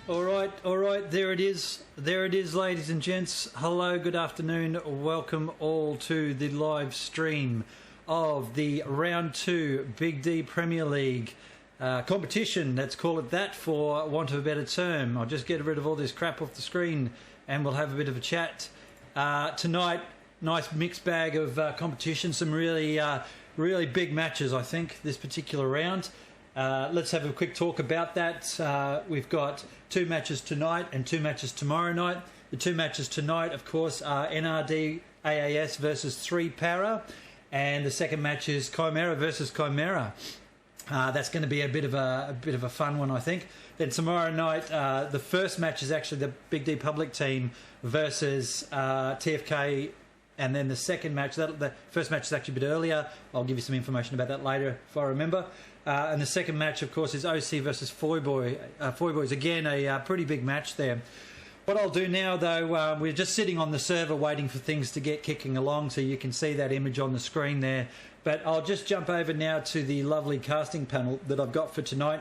All right. There it is, ladies and gents. Hello, good afternoon. Welcome all to the live stream of the Round 2 BiGD Premier League competition. Let's call it that for want of a better term. I'll just get rid of all this crap off the screen and we'll have a bit of a chat. Tonight, nice mixed bag of competition. Some really big matches, I think, this particular round. Let's have a quick talk about that. We've got 2 matches tonight and 2 matches tomorrow night. The 2 matches tonight, of course, are NRD AAS versus 3 Para, and the second match is Chimera versus Chimera. That's going to be a bit of a fun one, I think. Then tomorrow night, the first match is actually the BiGD public team versus TFK. And then the second match, the first match is actually a bit earlier. I'll give you some information about that later if I remember. And the second match, of course, is OC versus Foy Boys. Again, a pretty big match there. What I'll do now, though, we're just sitting on the server waiting for things to get kicking along, so you can see that image on the screen there. But I'll just jump over now to the lovely casting panel that I've got for tonight.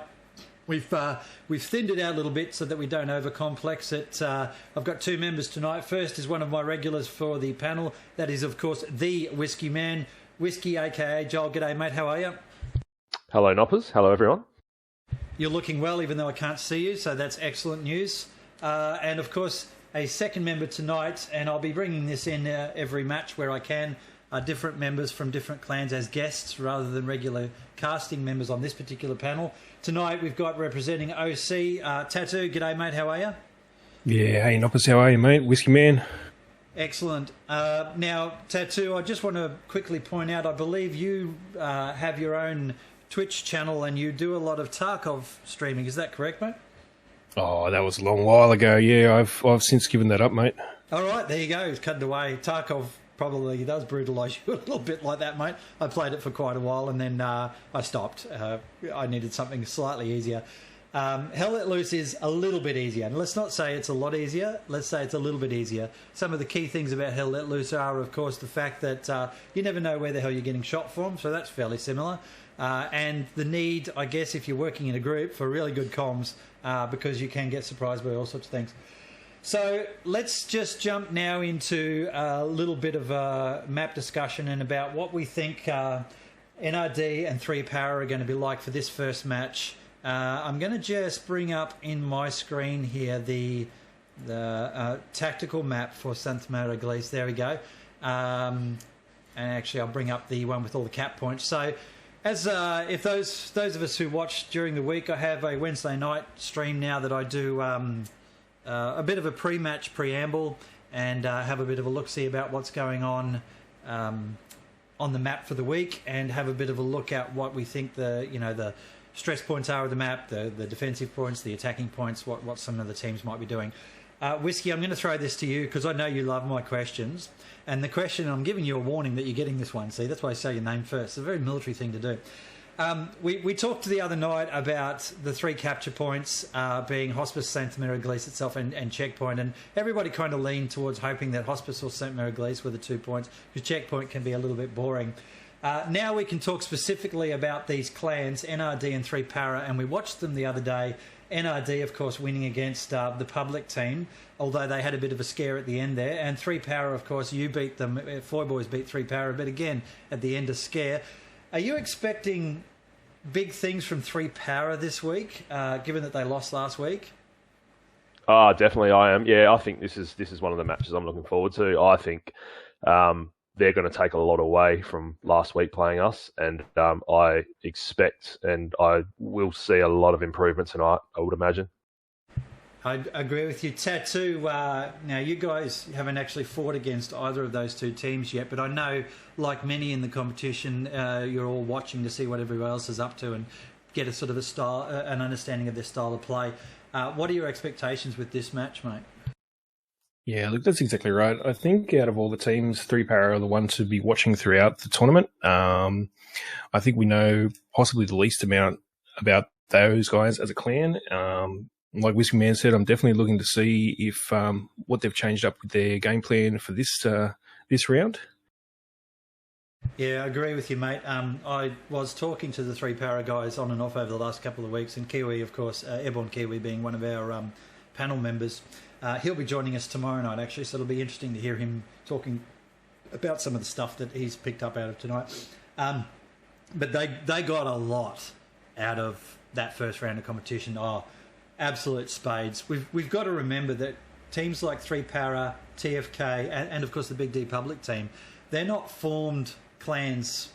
We've thinned it out a little bit so that we don't overcomplex it. I've got 2 members tonight. First is one of my regulars for the panel. That is, of course, the Whiskey Man. Whiskey, a.k.a. Joel. G'day, mate. How are you? Hello, Noppers. Hello, everyone. You're looking well, even though I can't see you, so that's excellent news. And, of course, a second member tonight, and I'll be bringing this in every match where I can, different members from different clans as guests rather than regular casting members on this particular panel. Tonight we've got representing OC, Tattoo. G'day, mate. How are you? Yeah, hey, Noppers. How are you, mate? Whiskey Man. Excellent. Now, Tattoo, I just want to quickly point out, I believe you have your own Twitch channel and you do a lot of Tarkov streaming. Is that correct, mate? Oh, that was a long while ago. Yeah, I've since given that up, mate. All right, there you go. It's cutting away. Tarkov probably does brutalise you a little bit like that, mate. I played it for quite a while and then I stopped. I needed something slightly easier. Hell Let Loose is a little bit easier. And let's not say it's a lot easier. Let's say it's a little bit easier. Some of the key things about Hell Let Loose are, of course, the fact that you never know where the hell you're getting shot from, so that's fairly similar. And the need, I guess, if you're working in a group, for really good comms, because you can get surprised by all sorts of things. So let's just jump now into a little bit of a map discussion and about what we think NRD and 3 Para are going to be like for this first match. I'm going to just bring up in my screen here the tactical map for Santa Maria Glees. There we go. And actually, I'll bring up the one with all the cap points. So, as if those of us who watched during the week, I have a Wednesday night stream now that I do a bit of a pre-match preamble and have a bit of a look-see about what's going on the map for the week, and have a bit of a look at what we think the stress points are of the map, the defensive points, the attacking points, what some of the teams might be doing. Whiskey, I'm going to throw this to you because I know you love my questions. And the question, I'm giving you a warning that you're getting this one. See, that's why I say your name first. It's a very military thing to do. We talked the other night about the 3 capture points being Hospice, Santa Maria Glees itself and Checkpoint. And everybody kind of leaned towards hoping that Hospice or Santa Maria Glees were the 2 points, because Checkpoint can be a little bit boring. Now we can talk specifically about these clans, NRD and 3 Para, and we watched them the other day. NRD, of course, winning against the public team, although they had a bit of a scare at the end there. And 3 Para, of course, you beat them. Foy Boys beat 3 Para, but again, at the end, a scare. Are you expecting big things from 3 Para this week, given that they lost last week? Definitely I am. Yeah, I think this is one of the matches I'm looking forward to. I think they're going to take a lot away from last week playing us, and I expect and I will see a lot of improvement tonight, I would imagine. I agree with you. Tattoo, now you guys haven't actually fought against either of those 2 teams yet, but I know, like many in the competition, you're all watching to see what everyone else is up to and get a sort of an understanding of their style of play. What are your expectations with this match, mate? Yeah, look, that's exactly right. I think out of all the teams, 3 Para are the ones to be watching throughout the tournament. I think we know possibly the least amount about those guys as a clan. Like Whiskey Man said, I'm definitely looking to see if what they've changed up with their game plan for this round. Yeah, I agree with you, mate. I was talking to the 3 Para guys on and off over the last couple of weeks, and Kiwi, of course, Airborne Kiwi being one of our panel members. He'll be joining us tomorrow night, actually, so it'll be interesting to hear him talking about some of the stuff that he's picked up out of tonight. But they got a lot out of that first round of competition. Oh, absolute spades. We've got to remember that teams like 3Para, TFK, and of course the BiGD public team, they're not formed clans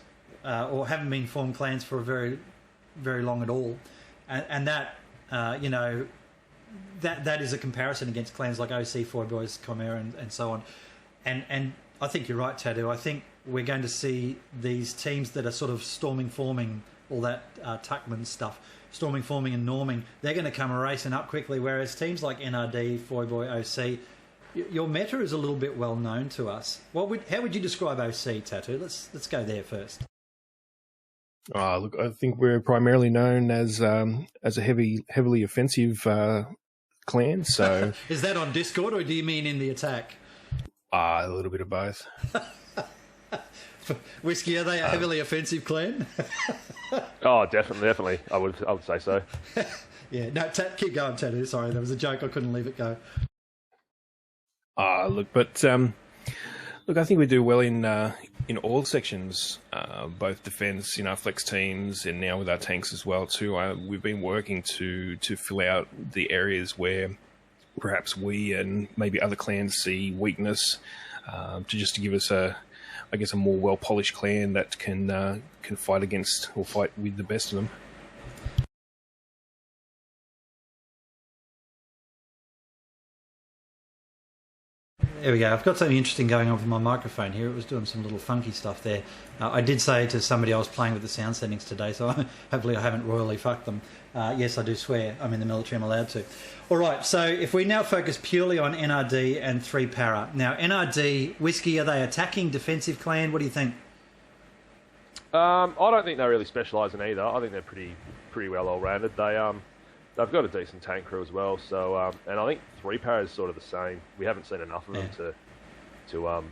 or haven't been formed clans for a very, very long at all. And that, that is a comparison against clans like OC, Four Boys, Chimera, and so on. And I think you're right, Tattoo. I think we're going to see these teams that are sort of forming, all that Tuckman stuff, forming and norming, they're going to come racing up quickly, whereas teams like NRD, Foy Boy, OC, your meta is a little bit well known to us. How would you describe OC, Tattoo? Let's go there first. Look, I think we're primarily known as a heavily offensive clan. So is that on Discord, or do you mean in the attack? A little bit of both. Whiskey, are they a heavily offensive clan? Oh, definitely. I would say so. Yeah. No, keep going, Tattoo. Sorry, that was a joke. I couldn't leave it go. Look, I think we do well in all sections, both defence, in our flex teams, and now with our tanks as well too. We've been working to fill out the areas where perhaps we and maybe other clans see weakness, to give us a more well polished clan that can fight against or fight with the best of them. There we go. I've got something interesting going on with my microphone here. It was doing some little funky stuff there. I did say to somebody I was playing with the sound settings today, so hopefully I haven't royally fucked them. Yes, I do swear. I'm in the military. I'm allowed to. All right, so if we now focus purely on NRD and 3Para. Now, NRD, Whiskey, are they attacking, defensive clan? What do you think? I don't think they really specialise in either. I think they're pretty well all-rounded. They've got a decent tank crew as well. So, and I think 3Para is sort of the same. We haven't seen enough of them to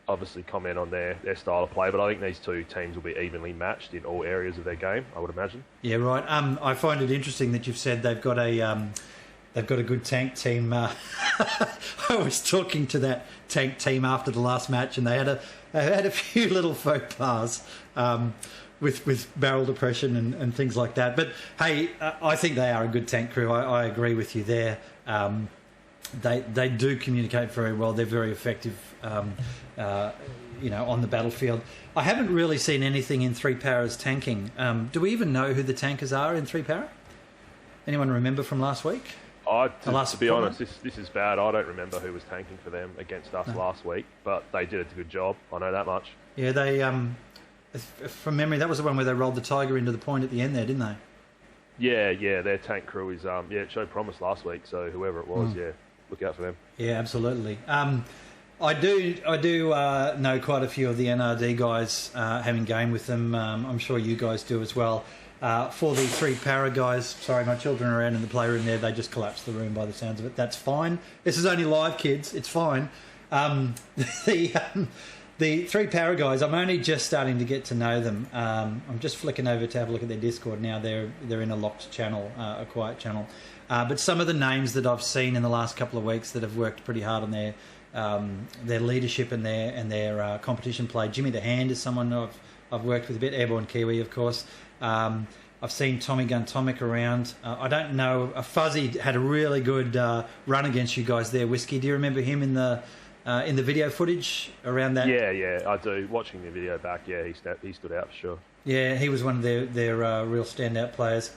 obviously comment on their style of play. But I think these two teams will be evenly matched in all areas of their game, I would imagine. Yeah, right. I find it interesting that you've said they've got a good tank team. I was talking to that tank team after the last match, and they had a few little faux pas. With barrel depression and things like that. But, hey, I think they are a good tank crew. I agree with you there. They do communicate very well. They're very effective, on the battlefield. I haven't really seen anything in 3Para's tanking. Do we even know who the tankers are in 3Para? Anyone remember from last week? To be honest, this is bad. I don't remember who was tanking for them against us last week, but they did a good job. I know that much. Yeah, they... from memory, that was the one where they rolled the Tiger into the point at the end there, didn't they? Yeah, their tank crew is it showed promise last week, so whoever it was, look out for them. Yeah, absolutely. I do know quite a few of the NRD guys, having game with them. I'm sure you guys do as well. For the 3Para guys, sorry, my children are around in the playroom there. They just collapsed the room by the sounds of it. That's fine. This is only live, kids. It's fine. The 3Para guys, I'm only just starting to get to know them. I'm just flicking over to have a look at their Discord now. They're in a locked channel, a quiet channel. But some of the names that I've seen in the last couple of weeks that have worked pretty hard on their leadership and their competition play. Jimmy the Hand is someone I've worked with a bit. Airborne Kiwi, of course. I've seen Tommy Gun Tomic around. I don't know. Fuzzy had a really good run against you guys there. Whiskey, do you remember him in the video footage around that? Yeah, I do. Watching the video back, he stood out for sure. Yeah, he was one of their real standout players.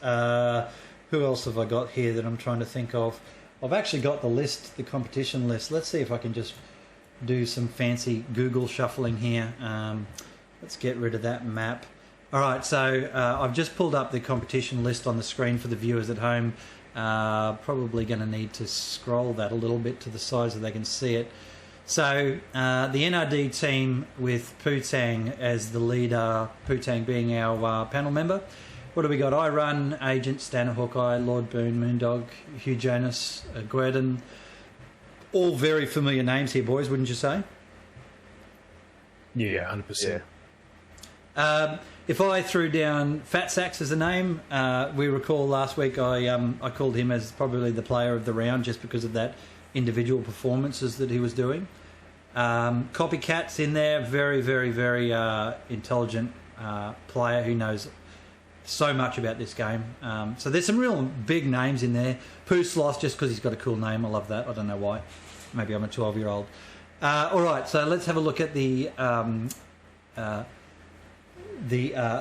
Who else have I got here that I'm trying to think of? I've actually got the competition list. Let's see if I can just do some fancy Google shuffling here. Let's get rid of that map. All right, so I've just pulled up the competition list on the screen for the viewers at home. Probably going to need to scroll that a little bit to the side so they can see it. So the NRD team with Putang as the leader, Putang being our panel member. What do we got? I Run, Agent, Stanner, Hawkeye, Lord Boone, Moondog, Hugh Jonas, Guerdon. All very familiar names here, boys, wouldn't you say? Yeah, 100%. Yeah. if I threw down Fat Sacks as a name, we recall last week I called him as probably the player of the round just because of that individual performances that he was doing. Copycat's in there, very, very, very intelligent player who knows so much about this game. So there's some real big names in there. Pooslos, just because he's got a cool name. I love that. I don't know why. Maybe I'm a 12-year-old. All right, so let's have a look at the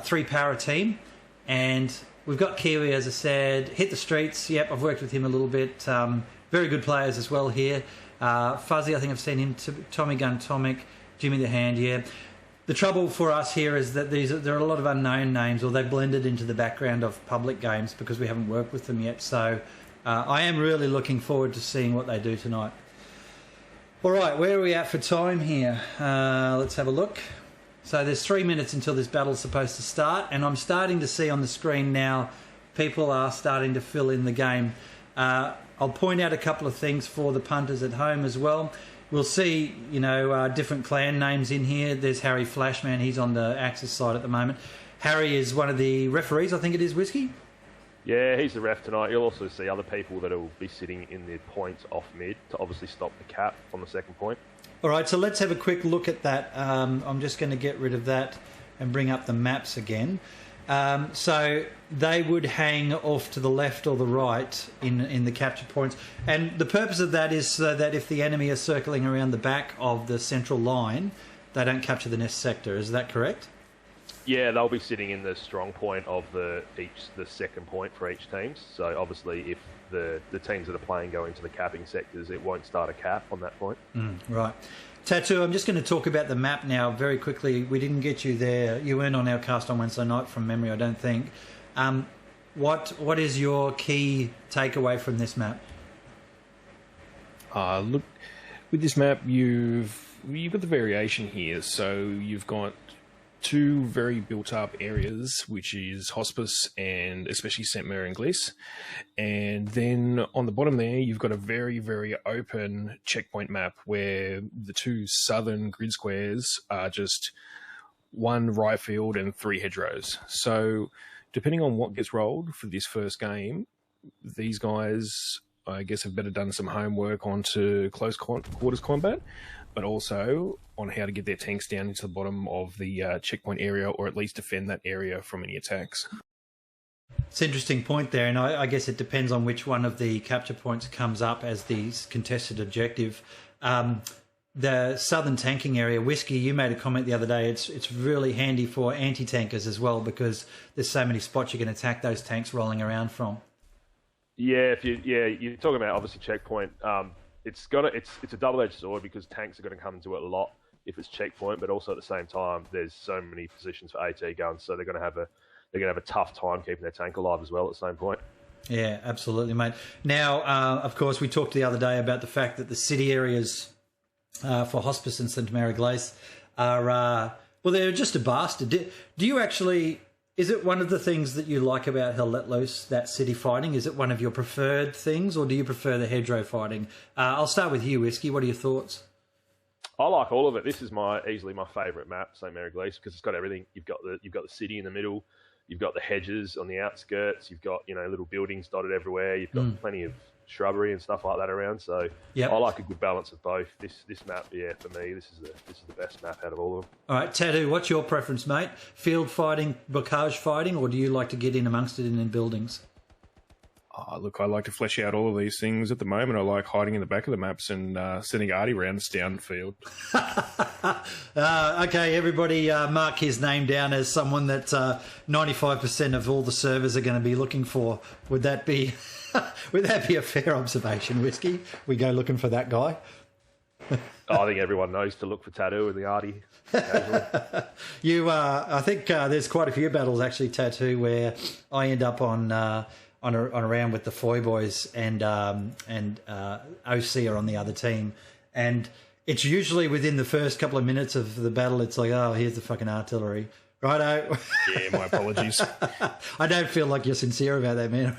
three-power team. And we've got Kiwi, as I said. Hit the streets. Yep, I've worked with him a little bit. Very good players as well here. Fuzzy, I think I've seen him. Tommy Gun Tomic, Jimmy the Hand, yeah. The trouble for us here is that there are a lot of unknown names, or they've blended into the background of public games because we haven't worked with them yet. So I am really looking forward to seeing what they do tonight. All right, where are we at for time here? Let's have a look. So there's 3 minutes until this battle's supposed to start, and I'm starting to see on the screen now people are starting to fill in the game. I'll point out a couple of things for the punters at home as well. We'll see, different clan names in here. There's Harry Flashman. He's on the Axis side at the moment. Harry is one of the referees, I think it is, Whiskey? Yeah, he's the ref tonight. You'll also see other people that will be sitting in the points off mid to obviously stop the cap on the second point. All right, so let's have a quick look at that. I'm just going to get rid of that and bring up the maps again. So they would hang off to the left or the right in the capture points. And the purpose of that is so that if the enemy are circling around the back of the central line, they don't capture the nest sector. Is that correct? Yeah, they'll be sitting in the strong point of the second point for each team. So obviously if the teams that are playing go into the capping sectors, it won't start a cap on that point. Right. Tattoo, I'm just going to talk about the map now very quickly. We didn't get you there. You weren't on our cast on Wednesday night from memory, I don't think. What is your key takeaway from this map? Look, with this map, you've got the variation here. So you've got two very built-up areas, which is Hospice and especially St. Mary Inglis. And then on the bottom there, you've got a very, very open checkpoint map where the two southern grid squares are just one rye field and three hedgerows. So depending on what gets rolled for this first game, these guys, I guess, have better done some homework onto close quarters combat, but also on how to get their tanks down into the bottom of the checkpoint area, or at least defend that area from any attacks. It's an interesting point there, and I guess it depends on which one of the capture points comes up as the contested objective. The southern tanking area, Whiskey, you made a comment the other day, it's really handy for anti-tankers as well because there's so many spots you can attack those tanks rolling around from. Yeah, you're talking about obviously checkpoint. It's a double-edged sword because tanks are going to come into it a lot if it's checkpoint, but also at the same time, there's so many positions for AT guns, so they're going to have a tough time keeping their tank alive as well at the same point. Yeah, absolutely, mate. Now, of course, we talked the other day about the fact that the city areas for Hospice and St. Mary Glace are they're just a bastard. Do you actually? Is it one of the things that you like about Hell Let Loose, that city fighting? Is it one of your preferred things, or do you prefer the hedgerow fighting? I'll start with you, Whiskey. What are your thoughts? I like all of it. This is easily my favourite map, St. Mary Glace, because it's got everything. You've got the city in the middle, you've got the hedges on the outskirts, you've got little buildings dotted everywhere, you've got plenty of shrubbery and stuff like that around. So I like a good balance of both. This map, for me, this is the best map out of all of them. All right, Tattoo, what's your preference, mate? Field fighting, bocage fighting, or do you like to get in amongst it and in buildings? Look, I like to flesh out all of these things at the moment. I like hiding in the back of the maps and sending arty rounds down the field. Okay, everybody mark his name down as someone that 95% of all the servers are going to be looking for. Would that be a fair observation, Whiskey? We go looking for that guy? I think everyone knows to look for Tattoo and the arty. I think there's quite a few battles, actually, Tattoo, where I end up on a round with the Foy boys and OC are on the other team, and it's usually within the first couple of minutes of the battle. It's like, oh, here's the fucking artillery, righto. Yeah, my apologies. I don't feel like you're sincere about that, man.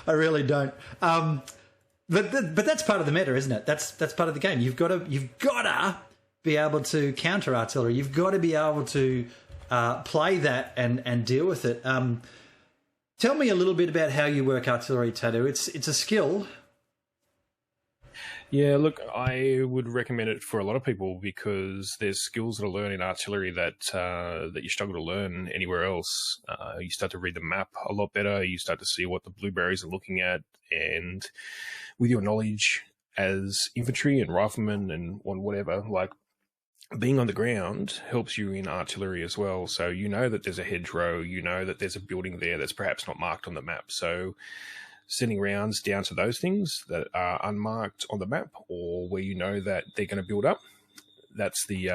I really don't. But that's part of the meta, isn't it? That's part of the game. You've got to be able to counter artillery. You've got to be able to play that and deal with it. Tell me a little bit about how you work artillery, Tattoo. It's a skill. Yeah, look, I would recommend it for a lot of people because there's skills that are learned in artillery that that you struggle to learn anywhere else. You start to read the map a lot better. You start to see what the blueberries are looking at, and with your knowledge as infantry and riflemen and whatever, like being on the ground helps you in artillery as well. So you know that there's a hedgerow, you know that there's a building there that's perhaps not marked on the map. So sending rounds down to those things that are unmarked on the map, or where you know that they're going to build up, that's the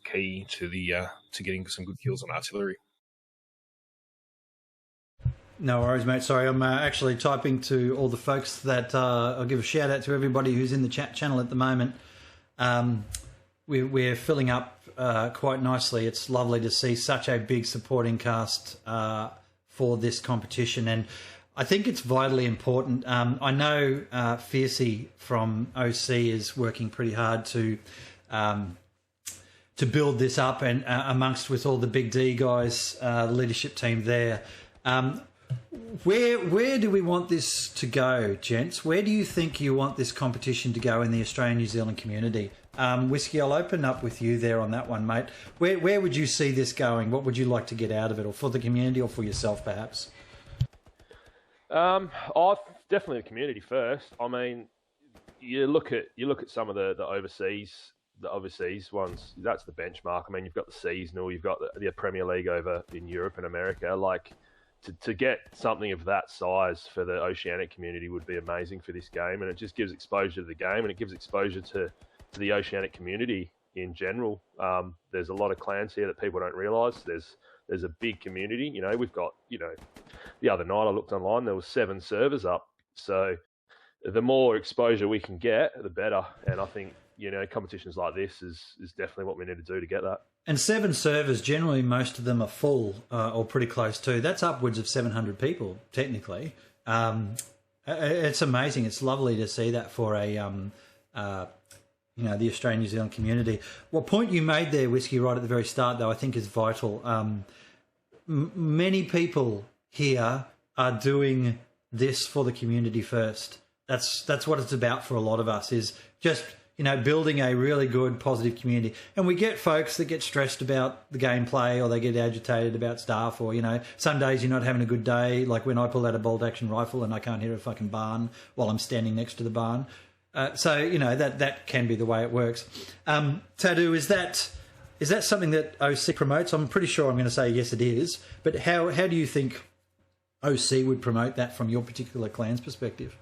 key to to getting some good kills on artillery. No worries, mate. Sorry, I'm actually typing to all the folks that I'll give a shout out to everybody who's in the chat channel at the moment. We're filling up quite nicely. It's lovely to see such a big supporting cast for this competition, and I think it's vitally important. I know Fiercey from OC is working pretty hard to build this up, and amongst with all the BiGD guys, the leadership team there. Where do we want this to go, gents? Where do you think you want this competition to go in the Australian-New Zealand community? Whiskey, I'll open up with you there on that one, mate. Where would you see this going? What would you like to get out of it, or for the community, or for yourself, perhaps? Definitely the community first. I mean, you look at some of the overseas ones. That's the benchmark. I mean, you've got the seasonal, you've got the Premier League over in Europe and America. Like to get something of that size for the Oceanic community would be amazing for this game, and it just gives exposure to the game, and it gives exposure to the Oceanic community in general. There's a lot of clans here that people don't realise. There's a big community. You know, we've got, the other night I looked online, there was 7 servers up. So the more exposure we can get, the better. And I think, competitions like this is definitely what we need to do to get that. And 7 servers, generally most of them are full or pretty close to. That's upwards of 700 people, technically. It's amazing. It's lovely to see that for a, the Australian-New Zealand community. What point you made there, Whiskey, right at the very start, though, I think is vital. Many people here are doing this for the community first. That's what it's about for a lot of us, is just building a really good positive community. And we get folks that get stressed about the gameplay, or they get agitated about stuff, or some days you're not having a good day, like when I pull out a bolt action rifle and I can't hear a fucking barn while I'm standing next to the barn. So that can be the way it works. Tattoo, is that something that OC promotes? I'm pretty sure I'm going to say yes, it is. But how do you think OC would promote that from your particular clan's perspective?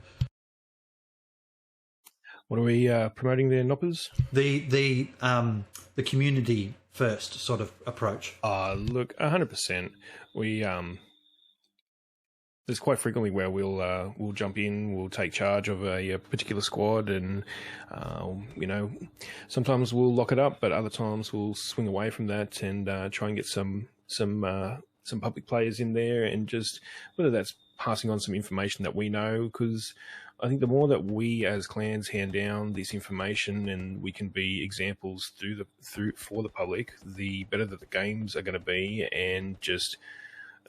What are we promoting there, Noppers? The community first sort of approach. Look, 100%. We there's quite frequently where we'll jump in, we'll take charge of a particular squad, and sometimes we'll lock it up, but other times we'll swing away from that and try and get some public players in there, and just whether that's passing on some information that we know, because I think the more that we as clans hand down this information and we can be examples for the public, the better that the games are going to be. And just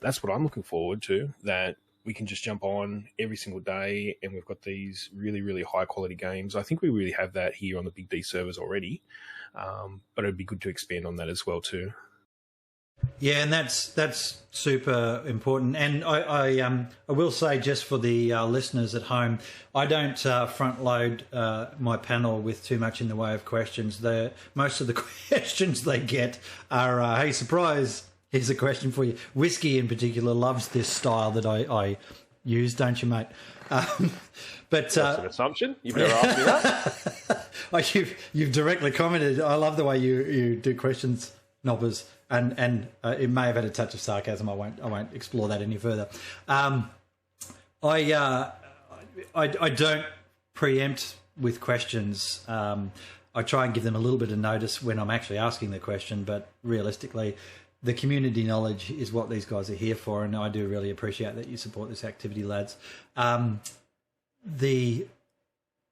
that's what I'm looking forward to, that we can just jump on every single day and we've got these really, really high quality games. I think we really have that here on the BiGD servers already, but it'd be good to expand on that as well too. Yeah, and that's super important. And I will say, just for the listeners at home, I don't front load my panel with too much in the way of questions. Most of the questions they get are, hey, surprise, here's a question for you. Whiskey in particular loves this style that I use, don't you, mate? But that's an assumption. You've never asked me that. You've directly commented. I love the way you do questions, Nobbers. And it may have had a touch of sarcasm. I won't explore that any further. I don't preempt with questions. I try and give them a little bit of notice when I'm actually asking the question. But realistically, the community knowledge is what these guys are here for, and I do really appreciate that you support this activity, lads. The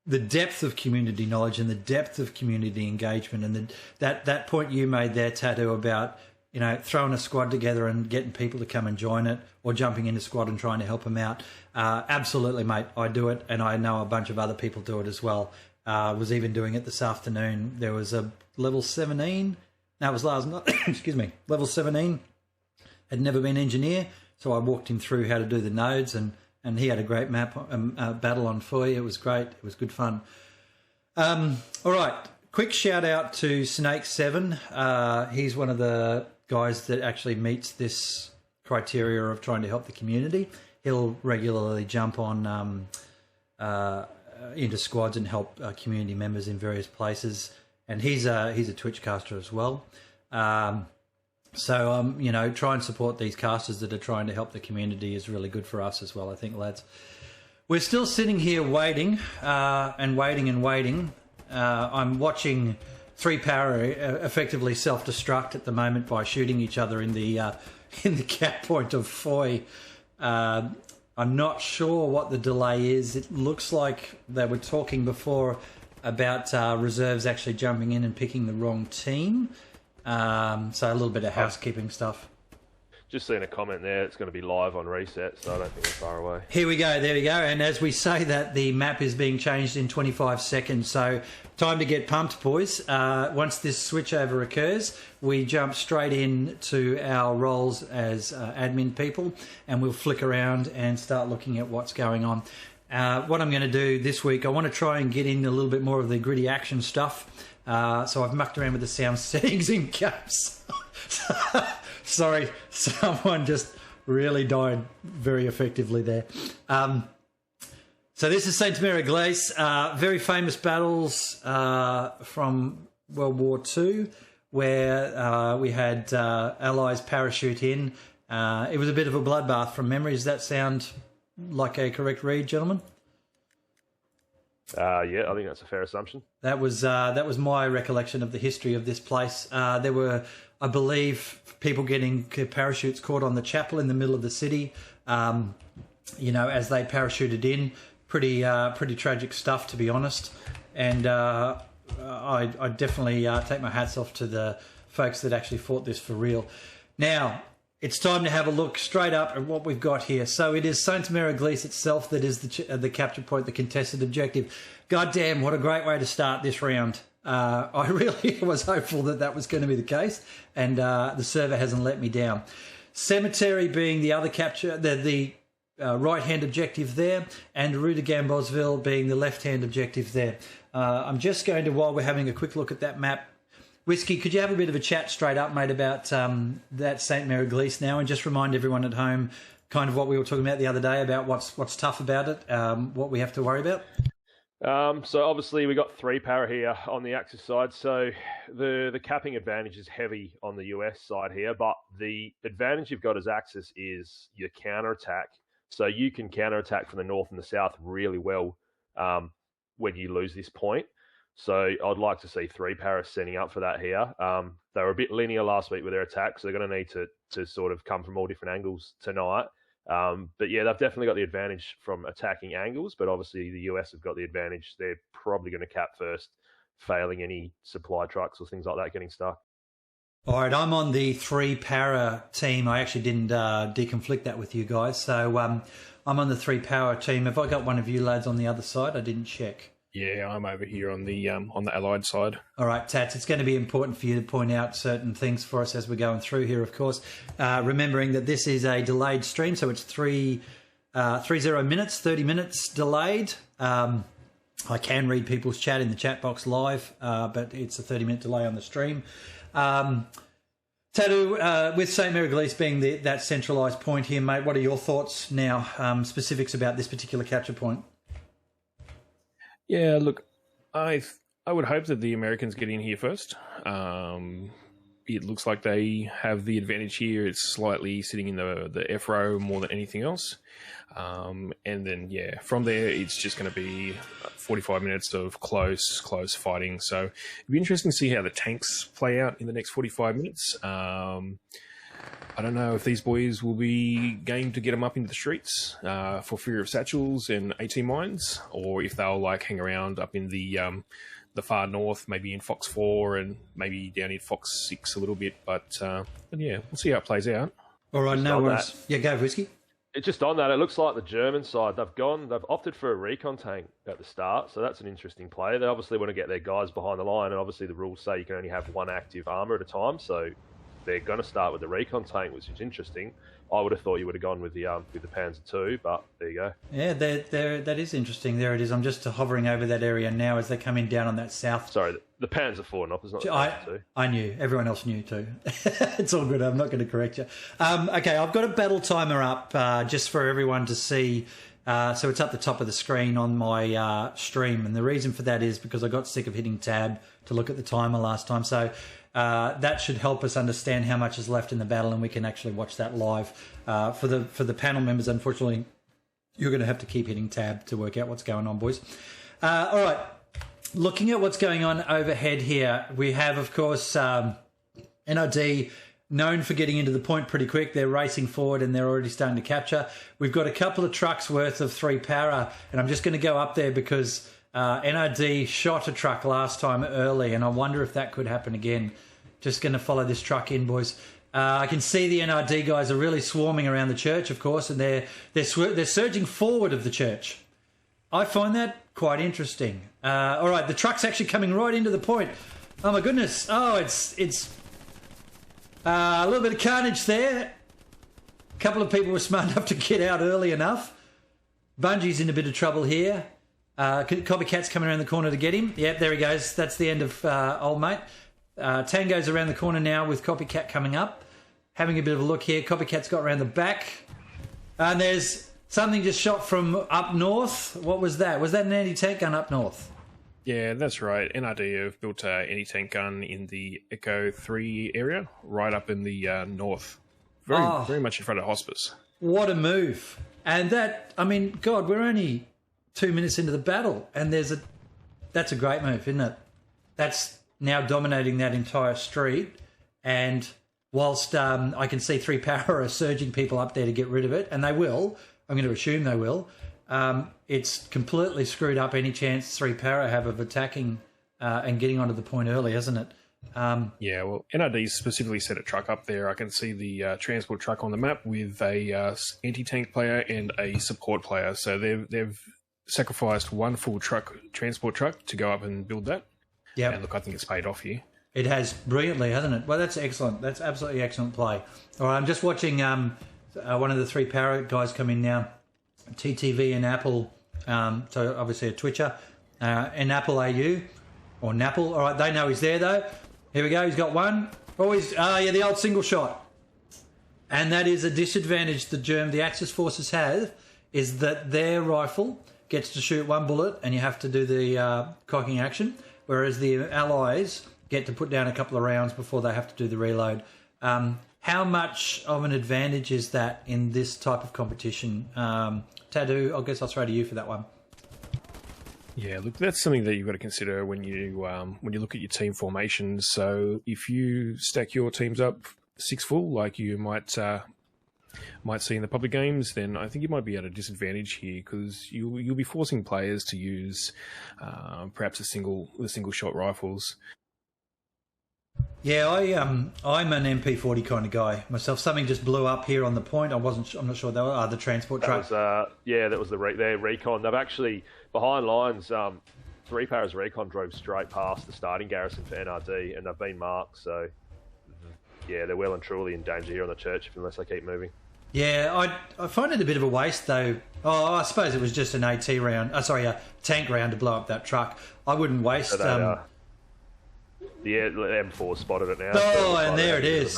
depth of community knowledge and the depth of community engagement, and that point you made there, Tattoo, about throwing a squad together and getting people to come and join it, or jumping in a squad and trying to help them out. Absolutely, mate. I do it, and I know a bunch of other people do it as well. Was even doing it this afternoon. There was a level 17. That was last night. Excuse me. Level 17. Had never been engineer, so I walked him through how to do the nodes, and he had a great map battle on Foy. It was great. It was good fun. All right. Quick shout out to Snake7. He's one of the guys that actually meets this criteria of trying to help the community. He'll regularly jump on into squads and help community members in various places. And he's a Twitch caster as well. So try and support these casters that are trying to help the community is really good for us as well, I think, lads. We're still sitting here waiting and waiting. I'm watching 3 Power effectively self-destruct at the moment by shooting each other in the cap point of Foy. I'm not sure what the delay is. It looks like they were talking before about reserves actually jumping in and picking the wrong team. So a little bit of housekeeping stuff. Just seen a comment there. It's going to be live on reset, so I don't think we're far away. Here we go. There we go. And as we say that, the map is being changed in 25 seconds. So time to get pumped, boys. Once this switchover occurs, we jump straight into our roles as admin people, and we'll flick around and start looking at what's going on. What I'm going to do this week, I want to try and get in a little bit more of the gritty action stuff. So I've mucked around with the sound settings in caps. Sorry, someone just really died very effectively there. So this is St. Mary Glace. Very famous battles from World War II where we had Allies parachute in. It was a bit of a bloodbath from memory. Does that sound like a correct read, gentlemen? Yeah, I think that's a fair assumption. That was my recollection of the history of this place. There were, I believe, people getting parachutes caught on the chapel in the middle of the city. As they parachuted in, pretty tragic stuff, to be honest. And I definitely take my hats off to the folks that actually fought this for real. Now, it's time to have a look straight up at what we've got here. So it is Saint Mary Glace itself that is the capture point, the contested objective. God damn, what a great way to start this round. I really was hopeful that was going to be the case, and the server hasn't let me down. Cemetery being the other capture, the right-hand objective there, and Rue de Gambosville being the left-hand objective there. I'm just going to, while we're having a quick look at that map, Whiskey, could you have a bit of a chat straight up, mate, about that St. Mary Glace now, and just remind everyone at home kind of what we were talking about the other day about what's tough about it, what we have to worry about? So obviously we got 3 para here on the Axis side, so the capping advantage is heavy on the US side here, but the advantage you've got as Axis is your counter-attack. So you can counter-attack from the north and the south really well when you lose this point. So I'd like to see 3 paras setting up for that here. They were a bit linear last week with their attack, so they're going to need to sort of come from all different angles tonight. But yeah, they've definitely got the advantage from attacking angles, but obviously the US have got the advantage. They're probably going to cap first, failing any supply trucks or things like that getting stuck. All right, I'm on the 3 para team. I actually didn't deconflict that with you guys. So I'm on the 3 para team. Have I got one of you lads on the other side? I didn't check. Yeah, I'm over here on the Allied side. All right, Tats, it's going to be important for you to point out certain things for us as we're going through here, of course. Remembering that this is a delayed stream, so it's 30 minutes, 30 minutes delayed. I can read people's chat in the chat box live, but it's a 30-minute delay on the stream. Tadu, with St. Mary Glace being that centralised point here, mate, what are your thoughts now, specifics about this particular capture point? Yeah, look, I would hope that the Americans get in here first. It looks like they have the advantage here. It's slightly sitting in the F row more than anything else. And then, yeah, from there, it's just going to be 45 minutes of close fighting. So it'd be interesting to see how the tanks play out in the next 45 minutes. I don't know if these boys will be game to get them up into the streets for fear of satchels and AT mines, or if they'll hang around up in the the far north, maybe in Fox 4 and maybe down in Fox 6 a little bit. But yeah, we'll see how it plays out. All right, no worries. Yeah, go, Whiskey. It's just on that. It looks like the German side, they've opted for a recon tank at the start, so that's an interesting play. They obviously want to get their guys behind the line, and obviously the rules say you can only have one active armour at a time, so they're going to start with the recon tank, which is interesting. I would have thought you would have gone with the Panzer II, but there you go. Yeah, that is interesting. There it is. I'm just hovering over that area now as they come in down on that south. Sorry, the Panzer IV, not the Panzer II. I knew. Everyone else knew too. It's all good. I'm not going to correct you. Okay, I've got a battle timer up just for everyone to see. So it's up the top of the screen on my stream. And the reason for that is because I got sick of hitting tab to look at the timer last time. So that should help us understand how much is left in the battle, and we can actually watch that live. For the panel members, unfortunately, you're going to have to keep hitting tab to work out what's going on, boys. All right. Looking at what's going on overhead here, we have, of course, NRD known for getting into the point pretty quick. They're racing forward and they're already starting to capture. We've got a couple of trucks worth of 3 para, and I'm just going to go up there because NRD shot a truck last time early, and I wonder if that could happen again. Just going to follow this truck in, boys. I can see the NRD guys are really swarming around the church, of course, and they're surging forward of the church. I find that quite interesting. All right, the truck's actually coming right into the point. Oh my goodness! Oh, it's a little bit of carnage there. A couple of people were smart enough to get out early enough. Bungie's in a bit of trouble here. Copycat's coming around the corner to get him. Yep, there he goes. That's the end of old mate. Tango's around the corner now with Copycat coming up. Having a bit of a look here. Copycat's got around the back. And there's something just shot from up north. What was that? Was that an anti-tank gun up north? Yeah, that's right. NRD have built an anti-tank gun in the Echo 3 area, right up in the north. Very much in front of Hospice. What a move. And that, I mean, God, we're only 2 minutes into the battle, and that's a great move, isn't it? That's now dominating that entire street, and whilst I can see 3 para are surging people up there to get rid of it, and they will, I'm going to assume they will, it's completely screwed up any chance 3 para have of attacking and getting onto the point early, hasn't it? Yeah, well, NRD specifically set a truck up there. I can see the transport truck on the map with a anti-tank player and a support player. So they've sacrificed one full transport truck to go up and build that. Yeah, and look, I think it's paid off here. It has brilliantly, hasn't it? Well, that's excellent. That's absolutely excellent play. All right, I'm just watching one of the 3 para guys come in now. TTV and Apple, so obviously a Twitcher, and Apple AU, or Napple. All right, they know he's there, though. Here we go, he's got one. Oh, the old single shot. And that is a disadvantage the Axis forces have, is that their rifle gets to shoot 1 bullet and you have to do the cocking action, whereas the Allies get to put down a couple of rounds before they have to do the reload. How much of an advantage is that in this type of competition? Tadu, I guess I'll throw to you for that one. Yeah, look, that's something that you've got to consider when you look at your team formations. So if you stack your teams up 6 full, like you might see in the public games, then I think you might be at a disadvantage here because you'll be forcing players to use perhaps the single shot rifles. Yeah, I'm an MP40 kind of guy myself. Something just blew up here on the point. I'm not sure they were the transport truck. That was their recon. They've actually behind lines. 3 paras recon drove straight past the starting garrison for NRD, and they've been marked. So yeah, they're well and truly in danger here on the church unless they keep moving. Yeah, I find it a bit of a waste though. Oh, I suppose it was just an AT round. A tank round to blow up that truck. I wouldn't waste. The M4 spotted it now. Oh, and there it is.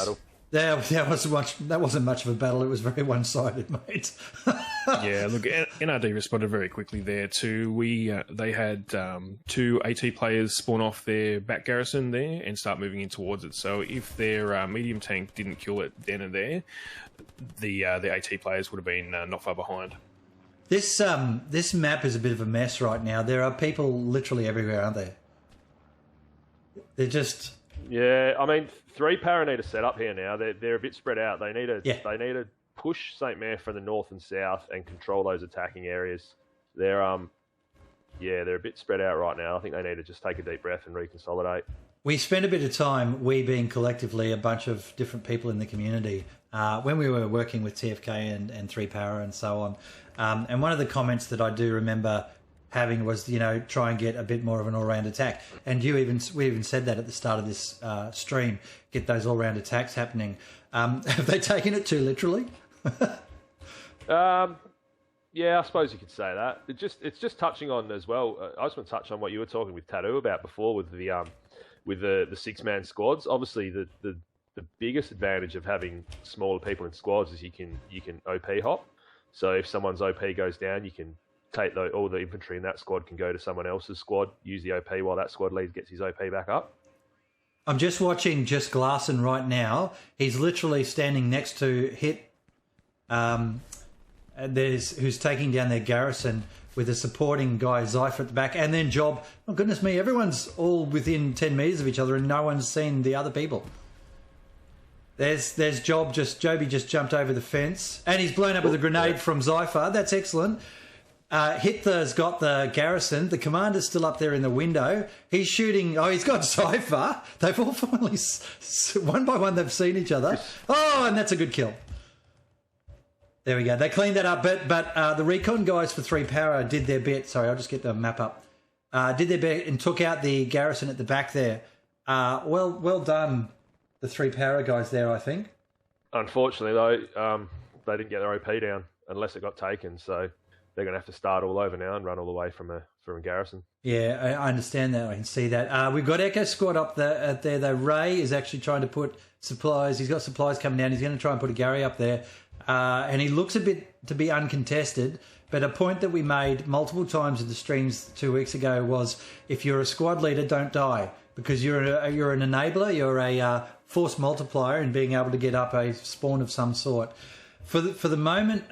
That wasn't much of a battle. It was very one-sided, mate. Yeah, look, NRD responded very quickly there too. They had 2 AT players spawn off their back garrison there and start moving in towards it. So if their medium tank didn't kill it then and there, the AT players would have been not far behind. This map is a bit of a mess right now. There are people literally everywhere, aren't there? They're just... Yeah, I mean, 3 para need to set up here now. They're a bit spread out. They need to push St. Mare from the north and south and control those attacking areas. They're they're a bit spread out right now. I think they need to just take a deep breath and reconsolidate. We spent a bit of time, we being collectively a bunch of different people in the community, when we were working with TFK and 3 Power and so on. And one of the comments that I do remember having was, try and get a bit more of an all-round attack. And we even said that at the start of this stream, get those all-round attacks happening. Have they taken it too literally? Yeah, I suppose you could say that. It's just touching on as well. I just want to touch on what you were talking with Tattoo about before with the 6-man squads. Obviously, the biggest advantage of having smaller people in squads is you can OP hop. So if someone's OP goes down, you can take all the infantry in that squad can go to someone else's squad, use the OP while that squad lead gets his OP back up. I'm just watching Just Glasson right now. He's literally standing next to Hit, who's taking down their garrison with a supporting guy, Zypher, at the back, and then Job. Oh, goodness me, everyone's all within 10 metres of each other and no one's seen the other people. There's Job, Joby just jumped over the fence and he's blown up with a grenade from Zypher. That's excellent. Hitler's got the garrison. The commander's still up there in the window. He's shooting. Oh, he's got Zypher. They've all finally, one by one, they've seen each other. Oh, and that's a good kill. There we go. They cleaned that up. But the recon guys for 3 Power did their bit. Sorry, I'll just get the map up. Did their bit and took out the garrison at the back there. Well done, the 3 Power guys there, I think. Unfortunately, though, they didn't get their OP down unless it got taken. So they're going to have to start all over now and run all the way from a garrison. Yeah, I understand that. I can see that. We've got Echo Squad up there, though. Ray is actually trying to put supplies. He's got supplies coming down. He's going to try and put a Gary up there. And he looks a bit to be uncontested. But a point that we made multiple times in the streams 2 weeks ago was if you're a squad leader, don't die. Because you're an enabler, you're a force multiplier in being able to get up a spawn of some sort. For the moment,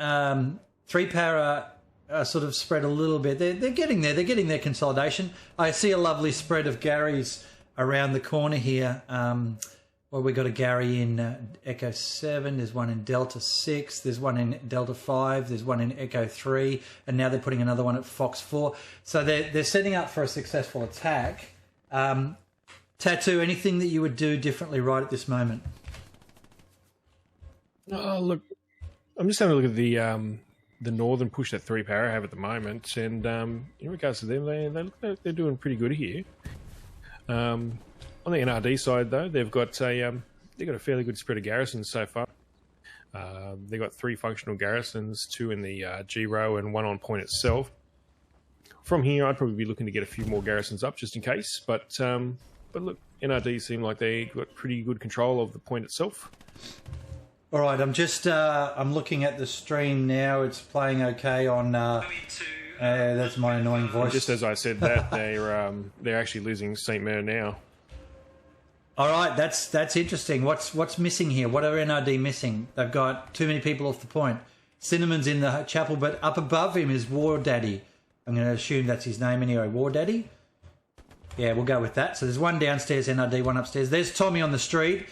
3 Power are sort of spread a little bit. They're getting there. They're getting their consolidation. I see a lovely spread of Garys around the corner here. Well, we got a Gary in Echo 7. There's one in Delta 6. There's one in Delta 5. There's one in Echo 3. And now they're putting another one at Fox 4. So they're setting up for a successful attack. Tattoo, anything that you would do differently right at this moment? Look, I'm just having a look at the northern push that 3 Power have at the moment. And in regards to them, they're doing pretty good here. On the NRD side, though, they've got a fairly good spread of garrisons so far. They've got 3 functional garrisons, 2 in the G row and 1 on point itself. From here, I'd probably be looking to get a few more garrisons up just in case. But look, NRD seem like they got pretty good control of the point itself. All right, I'm looking at the stream now. It's playing okay on. That's my annoying voice. Just as I said that, they're actually losing St. Mer now. All right, that's interesting. What's missing here? What are NRD missing? They've got too many people off the point. Cinnamon's in the chapel, but up above him is War Daddy. I'm going to assume that's his name anyway. War Daddy? Yeah, we'll go with that. So there's one downstairs, NRD, one upstairs. There's Tommy on the street,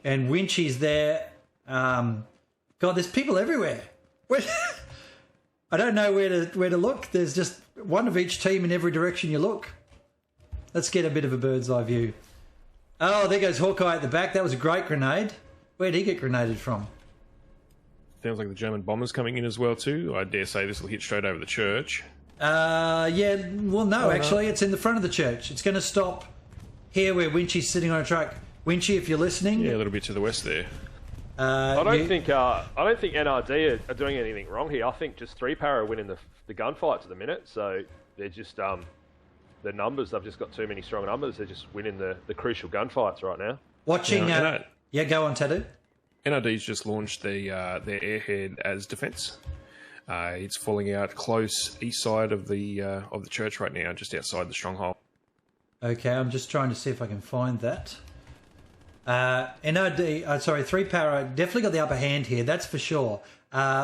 and Winchy's there. God, there's people everywhere. I don't know where to look. There's just one of each team in every direction you look. Let's get a bit of a bird's eye view. Oh, there goes Hawkeye at the back. That was a great grenade. Where'd he get grenaded from? Sounds like the German bombers coming in as well too. I dare say this will hit straight over the church. Yeah. Well, no, actually, it's in the front of the church. It's going to stop here where Winchy's sitting on a truck. Winchy, if you're listening, yeah, a little bit to the west there. I don't think NRD are doing anything wrong here. I think just 3 Power are winning the gunfights at the minute. So they're just the numbers. They've just got too many strong numbers. They're just winning the crucial gunfights right now. Watching, yeah, go on, Tattoo. NRD's just launched their airhead as defence. It's falling out close east side of the church right now, just outside the stronghold. Okay, I'm just trying to see if I can find that. NRD, 3 Power definitely got the upper hand here, that's for sure.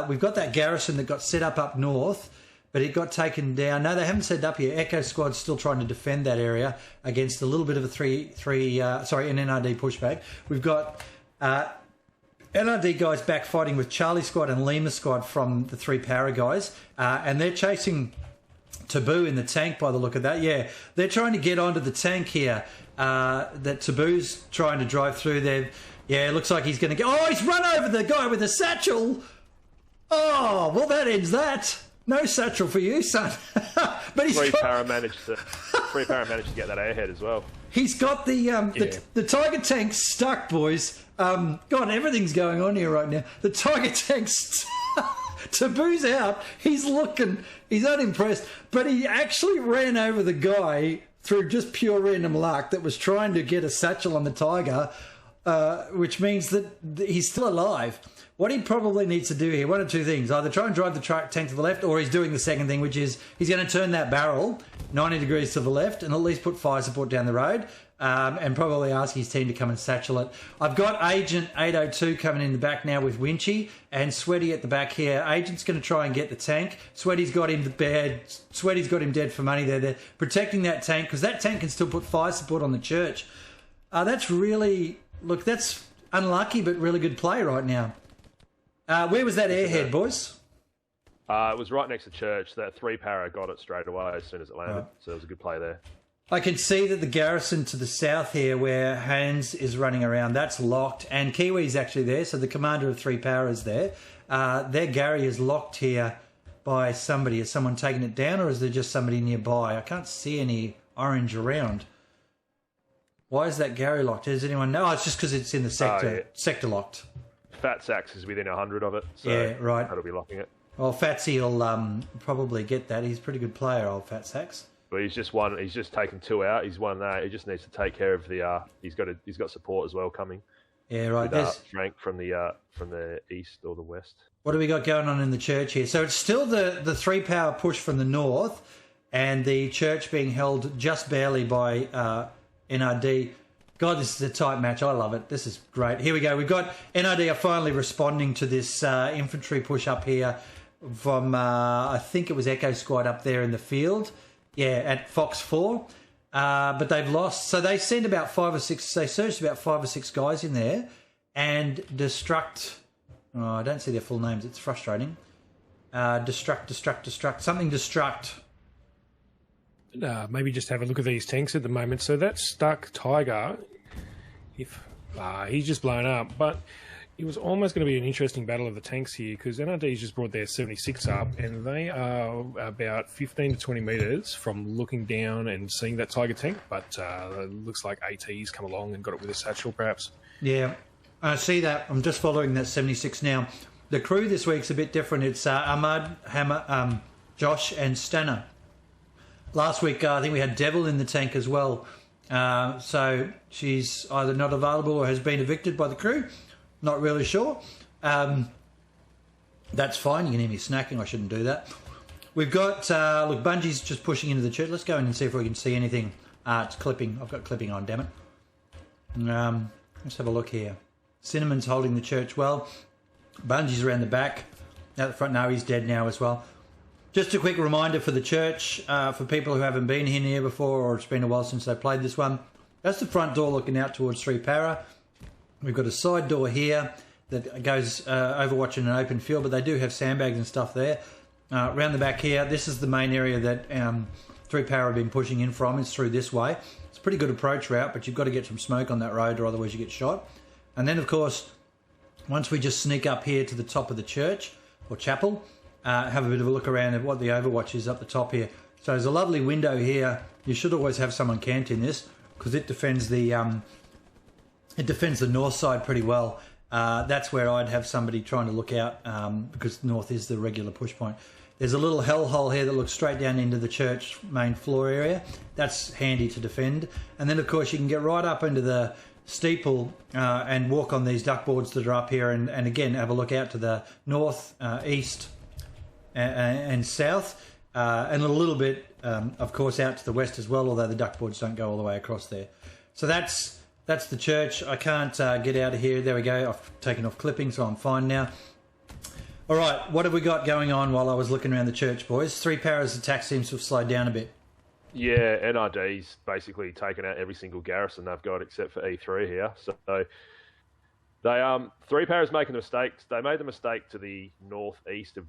We've got that garrison that got set up north, but it got taken down. No, they haven't set up here. Echo Squad's still trying to defend that area against a little bit of an NRD pushback. We've got NRD guys back fighting with Charlie Squad and Lima Squad from the 3 Power guys, and they're chasing Taboo in the tank by the look of that. Yeah, they're trying to get onto the tank here. That Taboo's trying to drive through there. Yeah, it looks like he's going to go. Oh, he's run over the guy with the satchel. Oh, well, that ends that. No satchel for you, son. But he's Free Para managed to get that airhead as well. He's got the Tiger tank stuck, boys. God, everything's going on here right now. The Tiger tank's Taboo's out. He's looking. He's unimpressed. But he actually ran over the guy through just pure random luck that was trying to get a satchel on the Tiger, which means that he's still alive. What he probably needs to do here, one of two things. Either try and drive the tank to the left, or he's doing the second thing, which is he's going to turn that barrel 90 degrees to the left and at least put fire support down the road, and probably ask his team to come and satchel it. I've got Agent 802 coming in the back now with Winchy and Sweaty at the back here. Agent's going to try and get the tank. Sweaty's got him dead for money there. They're protecting that tank because that tank can still put fire support on the church. That's unlucky, but really good play right now. Where was that airhead, boys? It was right next to church. That 3 Para got it straight away as soon as it landed. Right. So it was a good play there. I can see that the garrison to the south here, where Hans is running around, that's locked. And Kiwi's actually there, so the commander of 3 Para is there. Their Gary is locked here by somebody. Is someone taking it down, or is there just somebody nearby? I can't see any orange around. Why is that Gary locked? Does anyone know? Oh, it's just because it's in the sector locked. Fat Sacks is within 100 of it, so yeah, right. That'll be locking it. Well, Fatsy will probably get that. He's a pretty good player, old Fat Sacks. But he's just taken 2 out. He's won that. He just needs to take care of the. He's got support as well coming. Yeah, right. With, Frank from the east or the west. What do we got going on in the church here? So it's still the 3 Power push from the north, and the church being held just barely by NRD. God, this is a tight match. I love it. This is great. Here we go. We've got NRD are finally responding to this infantry push up here from, I think it was Echo Squad up there in the field. Yeah, at Fox 4. But they've lost. So they sent about 5 or 6, they searched about 5 or 6 guys in there and Destruct. Oh, I don't see their full names. It's frustrating. Destruct. Something Destruct. Maybe just have a look at these tanks at the moment. So that stuck Tiger, he's just blown up, but it was almost going to be an interesting battle of the tanks here because NRD's just brought their 76 up and they are about 15 to 20 metres from looking down and seeing that Tiger tank, but it looks like AT's come along and got it with a satchel perhaps. Yeah, I see that. I'm just following that 76 now. The crew this week's a bit different. It's Ahmad, Hammer, Josh and Stanner. Last week, I think we had Devil in the tank as well. So she's either not available or has been evicted by the crew. Not really sure. That's fine. You can hear me snacking. I shouldn't do that. We've got, look, Bungie's just pushing into the church. Let's go in and see if we can see anything. It's clipping. I've got clipping on, damn it. Let's have a look here. Cinnamon's holding the church well. Bungie's around the back. Out the front, no, he's dead now as well. Just a quick reminder for the church, for people who haven't been in here before or it's been a while since they played this one. That's the front door looking out towards 3 Para. We've got a side door here that goes overwatching an open field, but they do have sandbags and stuff there. Around the back here, this is the main area that 3 Para have been pushing in from. It's through this way. It's a pretty good approach route, but you've got to get some smoke on that road or otherwise you get shot. And then, of course, once we just sneak up here to the top of the church or chapel, have a bit of a look around at what the overwatch is up the top here. So there's a lovely window here. You should always have someone camped in this because it defends the north side pretty well. That's where I'd have somebody trying to look out because north is the regular push point. There's a little hellhole here that looks straight down into the church main floor area. That's handy to defend. And then, of course, you can get right up into the steeple and walk on these duckboards that are up here and again, have a look out to the north, east, and south, and a little bit, of course, out to the west as well, although the duckboards don't go all the way across there. So that's the church. I can't get out of here. There we go. I've taken off clipping, so I'm fine now. All right, what have we got going on while I was looking around the church, boys? 3 Para's attack seems to have slowed down a bit. Yeah, NRD's basically taken out every single garrison they've got except for E3 here. So They Three Para's making the mistakes. They made the mistake to the northeast of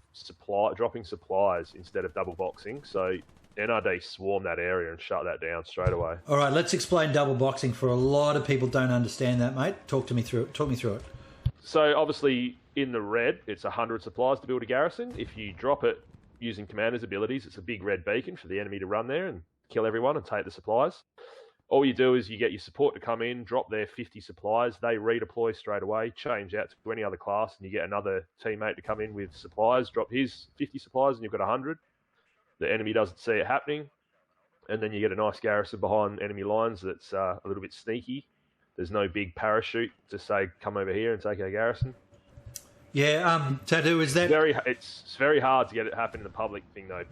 dropping supplies instead of double boxing. So NRD swarmed that area and shut that down straight away. All right, let's explain double boxing. For a lot of people don't understand that, mate. Talk me through it. So obviously in the red, it's 100 supplies to build a garrison. If you drop it using commander's abilities, it's a big red beacon for the enemy to run there and kill everyone and take the supplies. All you do is you get your support to come in, drop their 50 supplies, they redeploy straight away, change out to any other class, and you get another teammate to come in with supplies, drop his 50 supplies, and you've got 100. The enemy doesn't see it happening, and then you get a nice garrison behind enemy lines that's a little bit sneaky. There's no big parachute to say, come over here and take our garrison. Yeah, Tattoo, is that... It's very hard to get it happen in the public thing, though.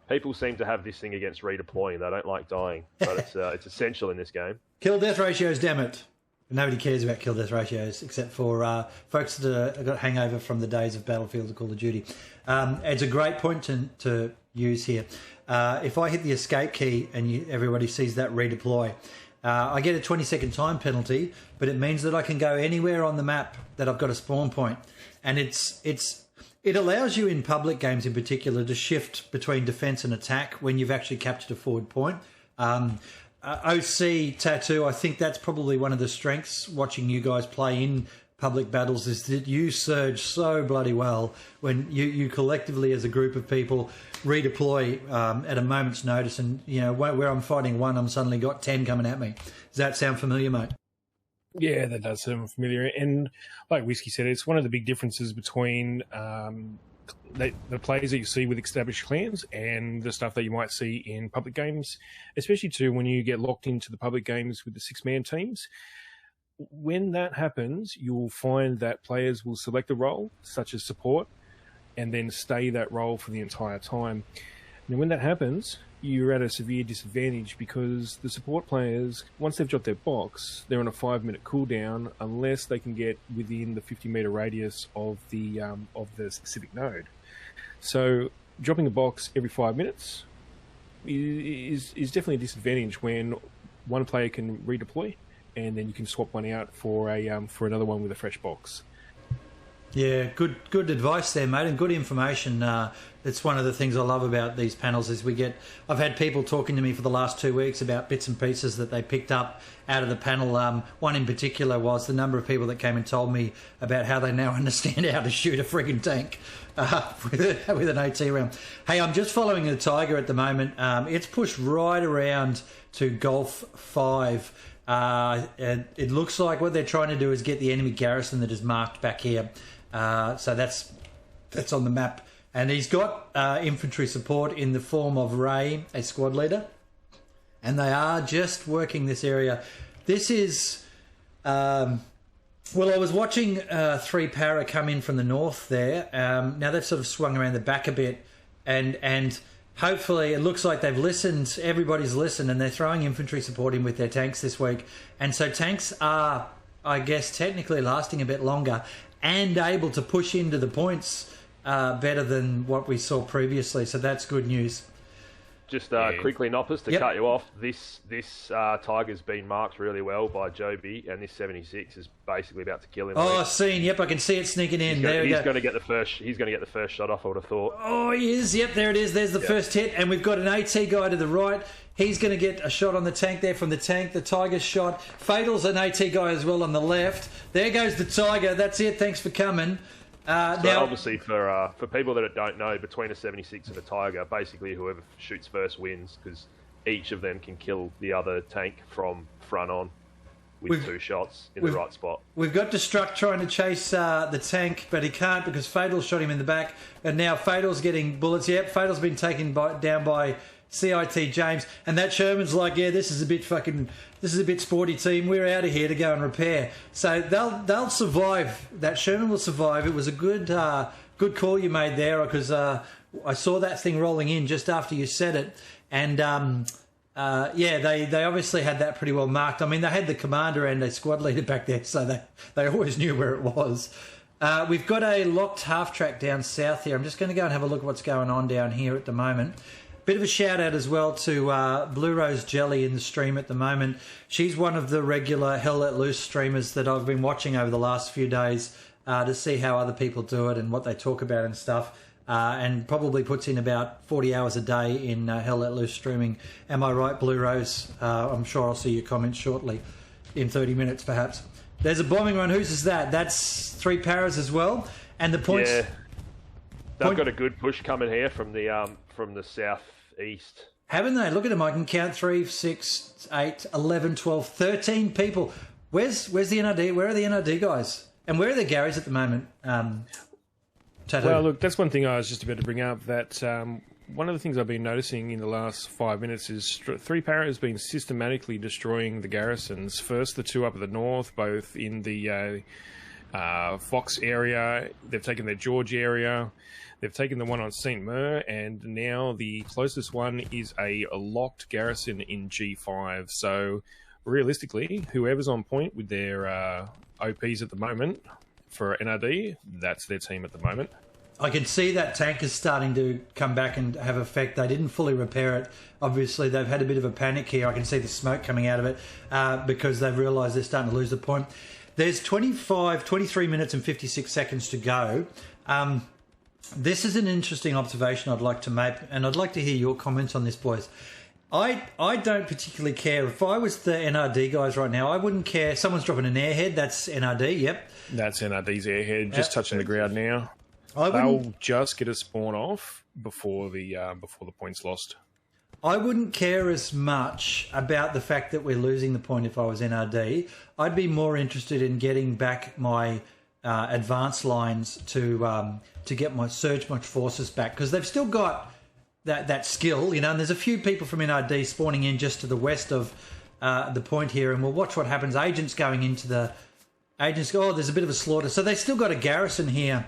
People seem to have this thing against redeploying. They don't like dying, but it's essential in this game. Kill-death ratios, damn it. Nobody cares about kill-death ratios except for folks that have got a hangover from the days of Battlefield or Call of Duty. It's a great point to use here. If I hit the escape key and everybody sees that redeploy, I get a 20-second time penalty, but it means that I can go anywhere on the map that I've got a spawn point. And it allows you in public games in particular to shift between defence and attack when you've actually captured a forward point. OC Tattoo, I think that's probably one of the strengths watching you guys play in public battles is that you surge so bloody well when you collectively as a group of people redeploy at a moment's notice, and you know where I'm fighting one, I'm suddenly got 10 coming at me. Does that sound familiar, mate? Yeah, that does sound familiar. And like Whiskey said, it's one of the big differences between the players that you see with established clans and the stuff that you might see in public games, especially too when you get locked into the public games with the 6-man teams. When that happens, you'll find that players will select a role, such as support, and then stay that role for the entire time. And when that happens, you're at a severe disadvantage because the support players, once they've dropped their box, they're on a 5-minute cooldown unless they can get within the 50-meter radius of the specific node. So dropping a box every 5 minutes is definitely a disadvantage when one player can redeploy and then you can swap one out for another one with a fresh box. Yeah, good advice there, mate, and good information. It's one of the things I love about these panels is I've had people talking to me for the last 2 weeks about bits and pieces that they picked up out of the panel. One in particular was the number of people that came and told me about how they now understand how to shoot a friggin' tank with an AT round. Hey, I'm just following the Tiger at the moment. It's pushed right around to Golf 5. And it looks like what they're trying to do is get the enemy garrison that is marked back here. So that's on the map. And he's got infantry support in the form of Ray, a squad leader. And they are just working this area. This is... well, I was watching 3 Para come in from the north there. Now they've sort of swung around the back a bit. And hopefully it looks like they've listened. Everybody's listened, and they're throwing infantry support in with their tanks this week. And so tanks are, I guess, technically lasting a bit longer and able to push into the points better than what we saw previously. So that's good news. Just quickly, Noppers, to cut you off, this Tiger's been marked really well by Joby, and this 76 is basically about to kill him. Oh, seen. Yep, I can see it sneaking in. He's going to get the first shot off, I would have thought. Oh, he is. Yep, there it is. There's the first hit, and we've got an AT guy to the right. He's going to get a shot on the tank there from the tank. The Tiger's shot. Fatal's an AT guy as well on the left. There goes the Tiger. That's it. Thanks for coming. Now, obviously, for people that don't know, between a 76 and a Tiger, basically whoever shoots first wins, because each of them can kill the other tank from front on with 2 shots in the right spot. We've got Destruct trying to chase the tank, but he can't because Fatal shot him in the back, and now Fatal's getting bullets. Yep, Fatal's been taken down by CIT James, and that Sherman's like, yeah, this is a bit sporty team. We're out of here to go and repair. So they'll survive. That Sherman will survive. It was a good call you made there, because I saw that thing rolling in just after you said it, and they obviously had that pretty well marked. I mean, they had the commander and a squad leader back there, so they always knew where it was. We've got a locked half track down south here. I'm just going to go and have a look at what's going on down here at the moment. Bit of a shout out as well to Blue Rose Jelly in the stream at the moment. She's one of the regular Hell Let Loose streamers that I've been watching over the last few days to see how other people do it and what they talk about and stuff. And probably puts in about 40 hours a day in Hell Let Loose streaming. Am I right, Blue Rose? I'm sure I'll see your comments shortly, in 30 minutes perhaps. There's a bombing run. Whose is that? That's 3 paras as well. And the points... Yeah, they've got a good push coming here from the southeast. Haven't they? Look at them. I can count 3, 6, 8, 11, 12, 13 people. Where's the NRD? Where are the NRD guys? And where are the Garys at the moment? Tattoo. Well, look, that's one thing I was just about to bring up. That one of the things I've been noticing in the last 5 minutes is 3 para has been systematically destroying the garrisons. First, the 2 up at the north, both in the Fox area. They've taken their George area. They've taken the one on St. Mer, and now the closest one is a locked garrison in G5. So, realistically, whoever's on point with their OPs at the moment for NRD, that's their team at the moment. I can see that tank is starting to come back and have effect. They didn't fully repair it. Obviously, they've had a bit of a panic here. I can see the smoke coming out of it because they've realised they're starting to lose the point. There's 23 minutes and 56 seconds to go. This is an interesting observation I'd like to make, and I'd like to hear your comments on this, boys. I don't particularly care. If I was the NRD guys right now, I wouldn't care. Someone's dropping an airhead. That's NRD, yep. That's NRD's airhead, just touching the ground now. They'll just get a spawn off before the point's lost. I wouldn't care as much about the fact that we're losing the point if I was NRD. I'd be more interested in getting back my advanced lines to get my surge much forces back, because they've still got that skill, you know. And there's a few people from NRD spawning in just to the west of the point here, and we'll watch what happens. Agents going into the agents. Oh, there's a bit of a slaughter. So they've still got a garrison here.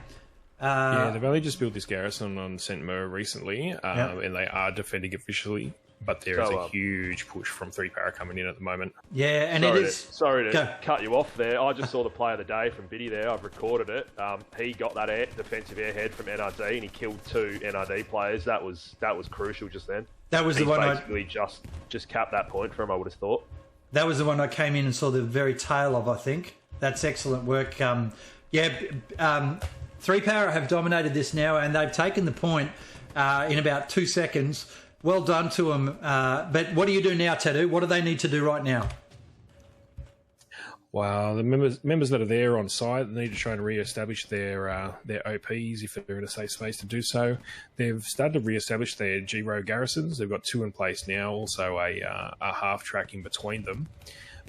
Yeah, they've only just built this garrison on St. Mer recently, and they are defending officially. But there is a huge push from 3 para coming in at the moment. Yeah, and Sorry to cut you off there. I just saw the play of the day from BiGD there. I've recorded it. He got that defensive airhead from NRD, and he killed 2 NRD players. That was crucial just then. That was the one basically just capped that point for him, I would have thought. That was the one I came in and saw the very tail of, I think. That's excellent work. 3 para have dominated this now, and they've taken the point in about 2 seconds. Well done to them. But what do you do now, Tattoo? What do they need to do right now? Well, the members that are there on site need to try and re-establish their OPs if they're in a safe space to do so. They've started to re-establish their G-Row garrisons. They've got 2 in place now, also a half track in between them.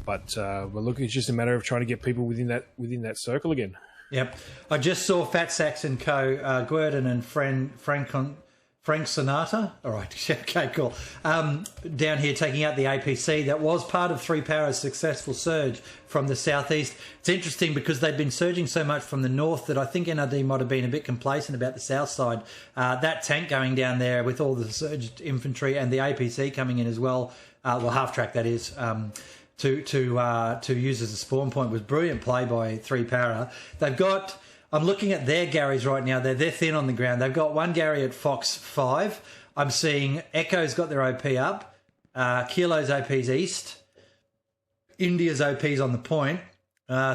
But look, it's just a matter of trying to get people within that circle again. Yep. I just saw Fat Sax and Co, Guerdon and Frank Sonata. All right. Okay, cool. Down here taking out the APC. That was part of 3 Para's successful surge from the southeast. It's interesting because they've been surging so much from the north that I think NRD might have been a bit complacent about the south side. That tank going down there with all the surged infantry and the APC coming in as well, half track that is, to use as a spawn point was brilliant play by 3 Para. They've got... I'm looking at their Garys right now. They're thin on the ground. They've got 1 Gary at Fox 5. I'm seeing Echo's got their OP up. Kilo's OP's east. India's OP's on the point.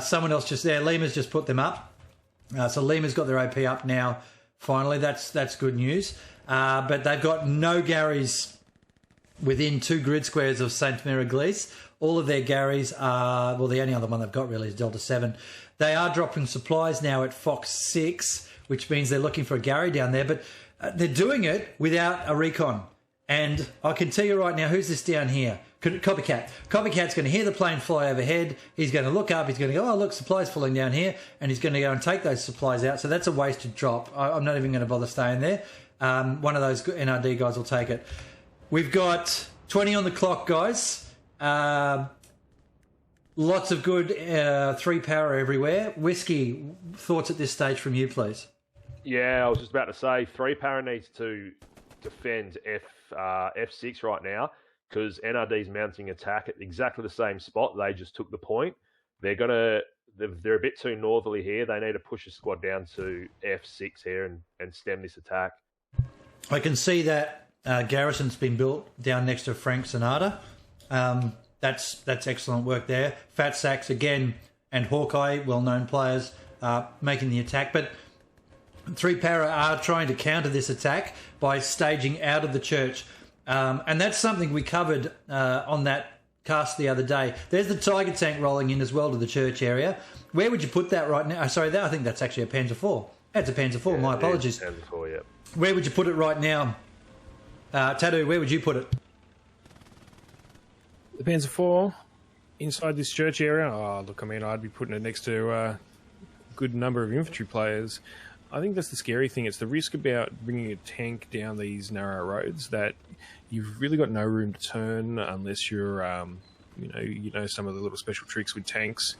Someone else just there. Lima's just put them up. So Lima's got their OP up now. Finally, that's good news. But they've got no Garys within 2 grid squares of St. Miraglise. All of their Garys are... Well, the only other one they've got really is Delta 7. They are dropping supplies now at Fox 6, which means they're looking for a Gary down there, but they're doing it without a recon. And I can tell you right now, who's this down here? Copycat. Copycat's going to hear the plane fly overhead. He's going to look up. He's going to go, oh, look, supplies falling down here. And he's going to go and take those supplies out. So that's a wasted drop. I'm not even going to bother staying there. One of those NRD guys will take it. We've got 20 on the clock, guys. Lots of good 3 Para everywhere. Whiskey, thoughts at this stage from you, please? Yeah, I was just about to say 3 Para needs to defend F6 right now because NRD's mounting attack at exactly the same spot. They just took the point. They're a bit too northerly here. They need to push a squad down to F6 here and stem this attack. I can see that garrison's been built down next to Frank Sonata. That's excellent work there. Fat Sacks again and Hawkeye, well-known players, making the attack. But 3 Para are trying to counter this attack by staging out of the church. And that's something we covered on that cast the other day. There's the Tiger tank rolling in as well to the church area. Where would you put that right now? Sorry, I think that's actually a Panzer IV. That's a Panzer IV, yeah, my apologies. Panzer IV, yeah. Where would you put it right now? Tattoo, where would you put it? The Panzer IV inside this church area? Oh, look, I mean, I'd be putting it next to a good number of infantry players. I think that's the scary thing. It's the risk about bringing a tank down these narrow roads that you've really got no room to turn unless you're, you know some of the little special tricks with tanks.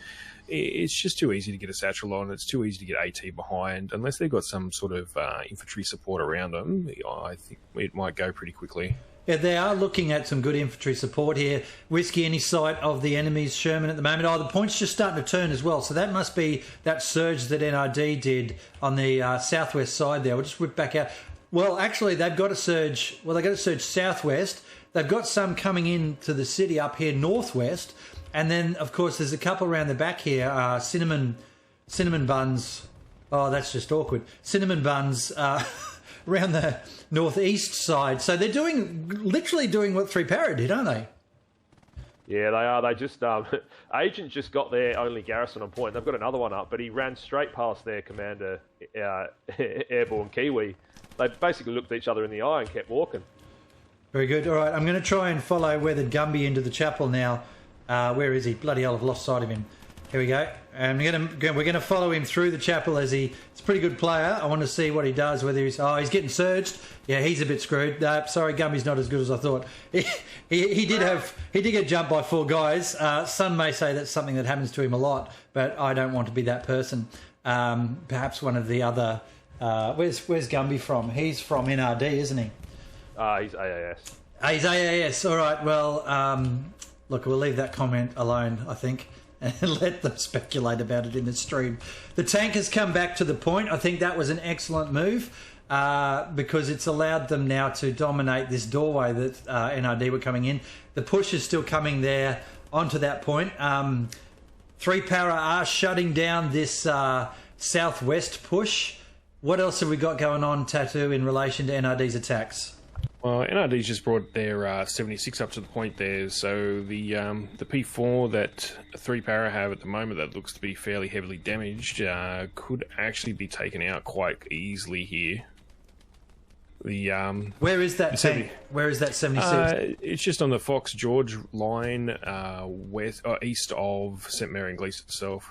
It's just too easy to get a satchel on. It's too easy to get AT behind. Unless they've got some sort of infantry support around them, I think it might go pretty quickly. Yeah, they are looking at some good infantry support here. Whiskey, any sight of the enemy's Sherman at the moment? Oh, the point's just starting to turn as well. So that must be that surge that NRD did on the southwest side there. We'll just whip back out. Well, actually, they've got a surge. Well, they've got a surge southwest. They've got some coming into the city up here northwest. And then, of course, there's a couple around the back here. Cinnamon buns. Oh, that's just awkward. Cinnamon buns around the northeast side. So they're literally doing what 3 Para did, aren't they? Yeah, they are. They just Agent just got their only garrison on point. They've got another one up, but he ran straight past their commander, Airborne Kiwi. They basically looked at each other in the eye and kept walking. Very good. All right, I'm going to try and follow Weathered Gumby into the chapel now. Where is he? Bloody hell, I've lost sight of him. Here we go. And we're going to follow him through the chapel as he's a pretty good player. I want to see what he does, whether he's getting surged. Yeah, he's a bit screwed. Sorry, Gumby's not as good as I thought. He did get jumped by 4 guys. Some may say that's something that happens to him a lot, but I don't want to be that person. Perhaps one of the other... where's Gumby from? He's from NRD, isn't he? He's AAS. He's AAS. All right, well, look, we'll leave that comment alone, I think, and let them speculate about it in the stream. The tank has come back to the point. I think that was an excellent move because it's allowed them now to dominate this doorway that NRD were coming in. The push is still coming there onto that point. 3 Para are shutting down this southwest push. What else have we got going on, Tattoo, in relation to NRD's attacks? Well, NRD's just brought their 76 up to the point there, so the P4 that 3 Para have at the moment that looks to be fairly heavily damaged could actually be taken out quite easily here. Where is that tank? Where is that 76? It's just on the Fox George line east of St Mary and Glees itself.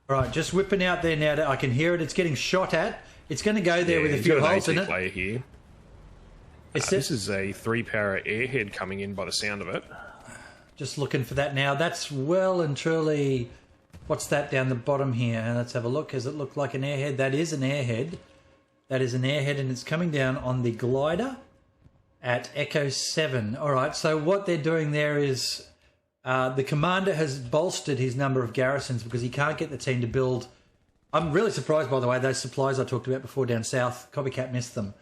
All right, just whipping out there now. I can hear it. It's getting shot at. It's going to go there with a few holes in it. Player here. This is a 3 Para airhead coming in by the sound of it. Just looking for that now. That's well and truly... What's that down the bottom here? Let's have a look. Does it look like an airhead? That is an airhead. That is an airhead, and it's coming down on the glider at Echo 7. All right, so what they're doing there is... the commander has bolstered his number of garrisons because he can't get the team to build... I'm really surprised, by the way, those supplies I talked about before down south, Copycat missed them.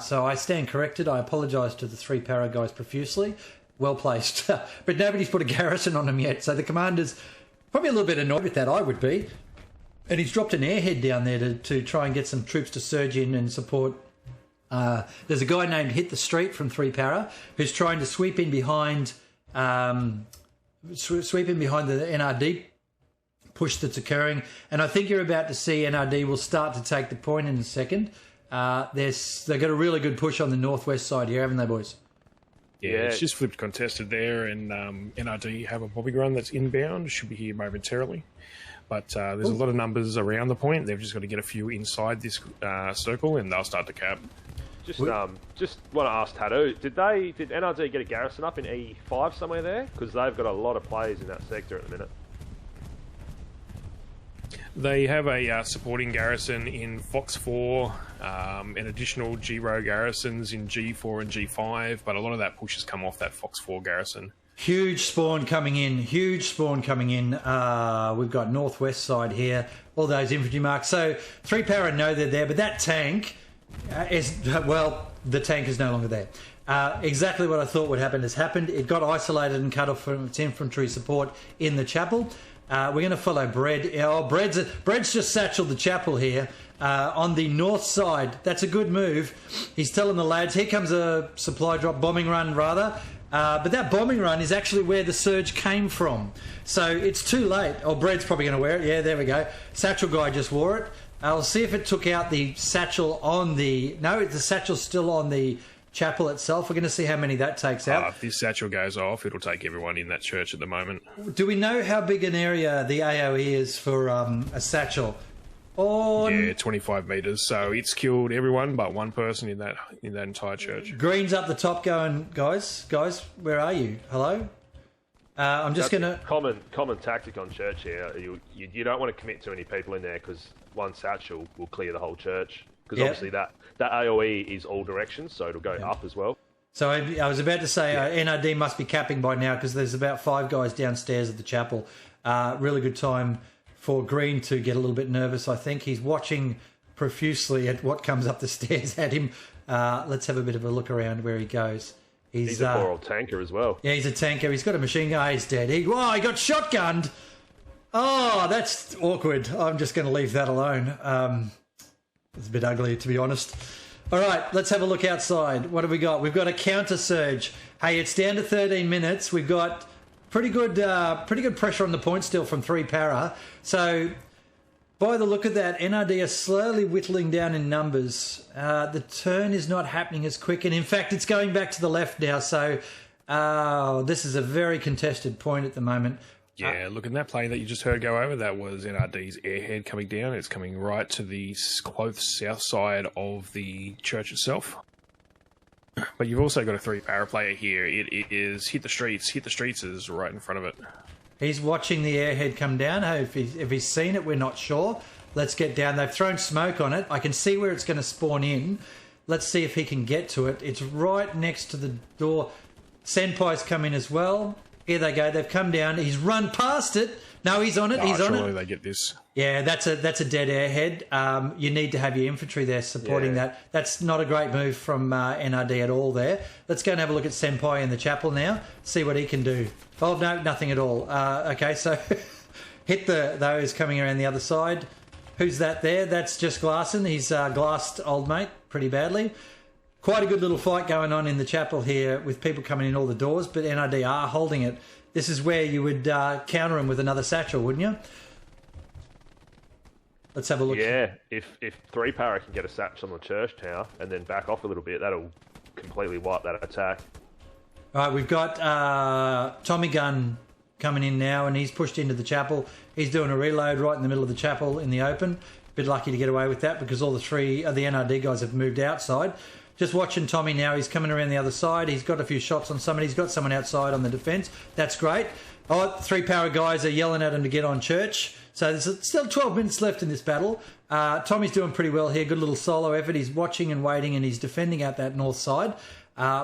So I stand corrected. I apologise to the 3 Para guys profusely. Well placed. But nobody's put a garrison on them yet. So the commander's probably a little bit annoyed with that, I would be. And he's dropped an airhead down there to try and get some troops to surge in and support. There's a guy named Hit the Street from 3 Para who's trying to sweep in behind the NRD push that's occurring, and I think you're about to see NRD will start to take the point in a second. They've got a really good push on the northwest side here, haven't they, boys? Yeah, it's just flipped contested there, and NRD have a bobbing run that's inbound. Should be here momentarily, but there's a lot of numbers around the point. They've just got to get a few inside this circle, and they'll start to cap. Just want to ask Tattoo, did NRD get a garrison up in E5 somewhere there? Because they've got a lot of players in that sector at the minute. They have a supporting garrison in Fox 4, and additional G-Row garrisons in G4 and G5, but a lot of that push has come off that Fox 4 garrison. Huge spawn coming in. We've got northwest side here, all those infantry marks. So 3 Para know they're there, but that tank is, well, the tank is no longer there. Exactly what I thought would happen has happened. It got isolated and cut off from its infantry support in the chapel. We're going to follow Bread. Oh, Bread's just satcheled the chapel here on the north side. That's a good move. He's telling the lads, here comes a supply drop, bombing run rather. But that bombing run is actually where the surge came from. So it's too late. Oh, Bread's probably going to wear it. Yeah, there we go. Satchel guy just wore it. I'll see if it took out the satchel on the... No, the satchel's still on the chapel itself. We're going to see how many that takes out. If this satchel goes off, it'll take everyone in that church at the moment. Do we know how big an area the AOE is for a satchel? Oh, yeah, 25 metres. So it's killed everyone but one person in that entire church. Green's up the top going, guys, where are you? Hello? I'm just going to... Common tactic on church here. You don't want to commit too many people in there because one satchel will clear the whole church. Because obviously that AOE is all directions, so it'll go up as well. So I was about to say NRD must be capping by now because there's about 5 guys downstairs at the chapel. Really good time for Green to get a little bit nervous, I think. He's watching profusely at what comes up the stairs at him. Let's have a bit of a look around where he goes. He's a poor old tanker as well. Yeah, he's a tanker. He's got a machine gun. Oh, he's dead. He got shotgunned. Oh, that's awkward. I'm just going to leave that alone. It's a bit ugly, to be honest. All right, let's have a look outside. What have we got? We've got a counter surge. Hey, it's down to 13 minutes. We've got pretty good pressure on the point still from 3 para. So, by the look of that, NRD are slowly whittling down in numbers. The turn is not happening as quick, and in fact, it's going back to the left now. So, this is a very contested point at the moment. Yeah, look, in that plane that you just heard go over, that was NRD's airhead coming down. It's coming right to the close south side of the church itself. But you've also got a 3 para player here. It is hit the streets is right in front of it. He's watching the airhead come down. If he's seen it, we're not sure. Let's get down. They've thrown smoke on it. I can see where it's going to spawn in. Let's see if he can get to it. It's right next to the door. Senpai's come in as well. Here they go. They've come down. He's run past it. No, he's on it. He's on it. Surely they get this. Yeah, that's a dead airhead. You need to have your infantry there supporting that. That's not a great move from NRD at all there. Let's go and have a look at Senpai in the chapel now. See what he can do. Oh, no, nothing at all. Okay, so hit those coming around the other side. Who's that there? That's just Glasson. He's glassed old mate pretty badly. Quite a good little fight going on in the chapel here with people coming in all the doors, but NRD are holding it. This is where you would counter him with another satchel, wouldn't you? Let's have a look. Yeah, if 3 para can get a satchel on the church tower and then back off a little bit, that'll completely wipe that attack. All right, we've got Tommy Gun coming in now, and he's pushed into the chapel. He's doing a reload right in the middle of the chapel in the open. Bit lucky to get away with that because all the 3 of the NRD guys have moved outside. Just watching Tommy now. He's coming around the other side. He's got a few shots on someone. He's got someone outside on the defence. That's great. Oh, 3 para guys are yelling at him to get on church. So there's still 12 minutes left in this battle. Tommy's doing pretty well here. Good little solo effort. He's watching and waiting, and he's defending out that north side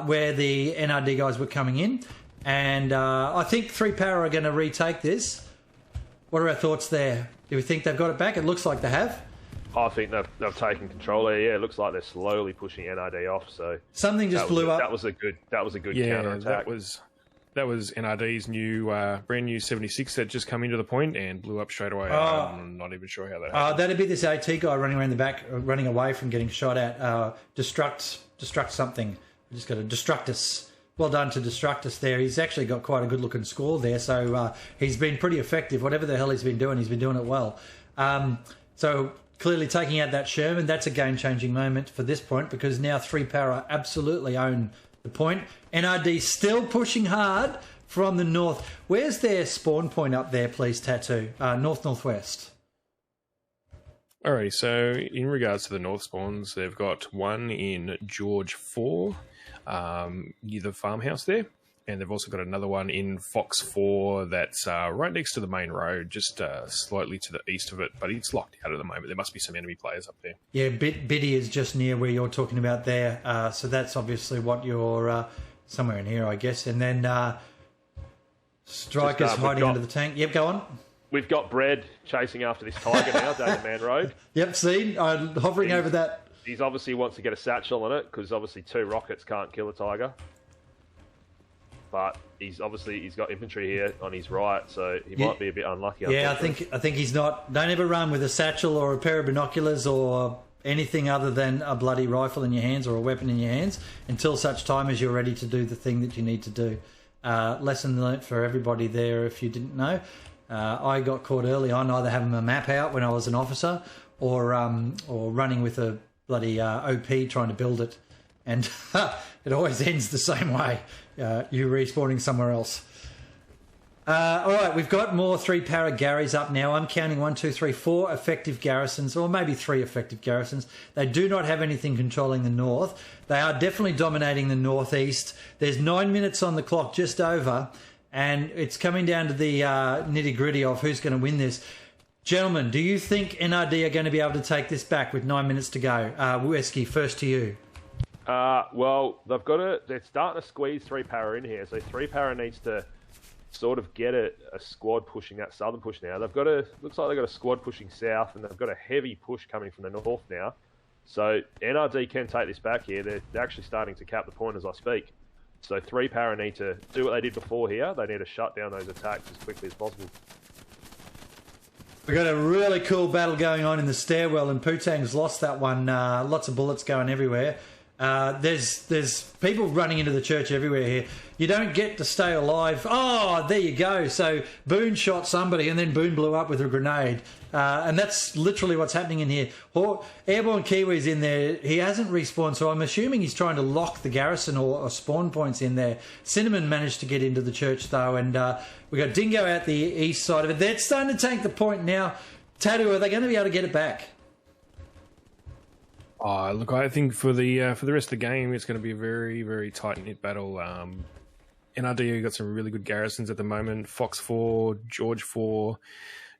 where the NRD guys were coming in. And I think 3 para are going to retake this. What are our thoughts there? Do we think they've got it back? It looks like they have. I think they've taken control there. Yeah, it looks like they're slowly pushing NRD off. So something just blew up. That was a good counter attack. That was NRD's new brand new 76 that just come into the point and blew up straight away. I'm not even sure how that happened. That'd be this AT guy running around the back, running away from getting shot at. Destruct something. We just got to destruct us. Well done to destruct us there. He's actually got quite a good looking score there. So he's been pretty effective. Whatever the hell he's been doing it well. So clearly taking out that Sherman, that's a game-changing moment for this point because now 3 para absolutely own the point. NRD still pushing hard from the north. Where's their spawn point up there, please, Tattoo? North-northwest. Alrighty, so in regards to the north spawns, they've got one in George 4, near the farmhouse there. And they've also got another one in Fox 4 that's right next to the main road, just slightly to the east of it, but it's locked out at the moment. There must be some enemy players up there. Yeah, BiGD is just near where you're talking about there. So that's obviously what you're somewhere in here, I guess. And then Striker's hiding under the tank. Yep, go on. We've got Bread chasing after this tiger now down the main road. Yep, seen. Hovering over that. He's obviously wants to get a satchel on it because obviously 2 rockets can't kill a tiger. But he's got infantry here on his right, so he might be a bit unlucky. Yeah, I think he's not. Don't ever run with a satchel or a pair of binoculars or anything other than a bloody rifle in your hands or a weapon in your hands until such time as you're ready to do the thing that you need to do. Lesson learnt for everybody there. If you didn't know, I got caught early on either having a map out when I was an officer or running with a bloody OP trying to build it, and it always ends the same way. You respawning somewhere else. All right, we've got more 3-para Garys up now. I'm counting 1, 2, 3, 4 effective garrisons, or maybe 3 effective garrisons. They do not have anything controlling the north. They are definitely dominating the northeast. There's 9 minutes on the clock, just over, and it's coming down to the nitty-gritty of who's going to win this. Gentlemen, do you think NRD are going to be able to take this back with 9 minutes to go? Wesky, first to you. Well, they're starting to squeeze 3-para in here, so 3-para needs to sort of get a squad pushing that southern push now. Looks like they've got a squad pushing south, and they've got a heavy push coming from the north now. So NRD can take this back here. They're actually starting to cap the point as I speak. So 3-para need to do what they did before here. They need to shut down those attacks as quickly as possible. We've got a really cool battle going on in the stairwell, and Putang's lost that one. Lots of bullets going everywhere. There's people running into the church everywhere here. You don't get to stay alive. Oh, there you go. So Boone shot somebody, and then Boone blew up with a grenade. And that's literally what's happening in here. Airborne Kiwi's in there. He hasn't respawned, so I'm assuming he's trying to lock the garrison or spawn points in there. Cinnamon managed to get into the church, though, and we got Dingo out the east side of it. They're starting to take the point now. Tattoo, are they going to be able to get it back? Look, I think for the rest of the game, it's going to be a very, very tight-knit battle. NRD got some really good garrisons at the moment. Fox 4, George 4,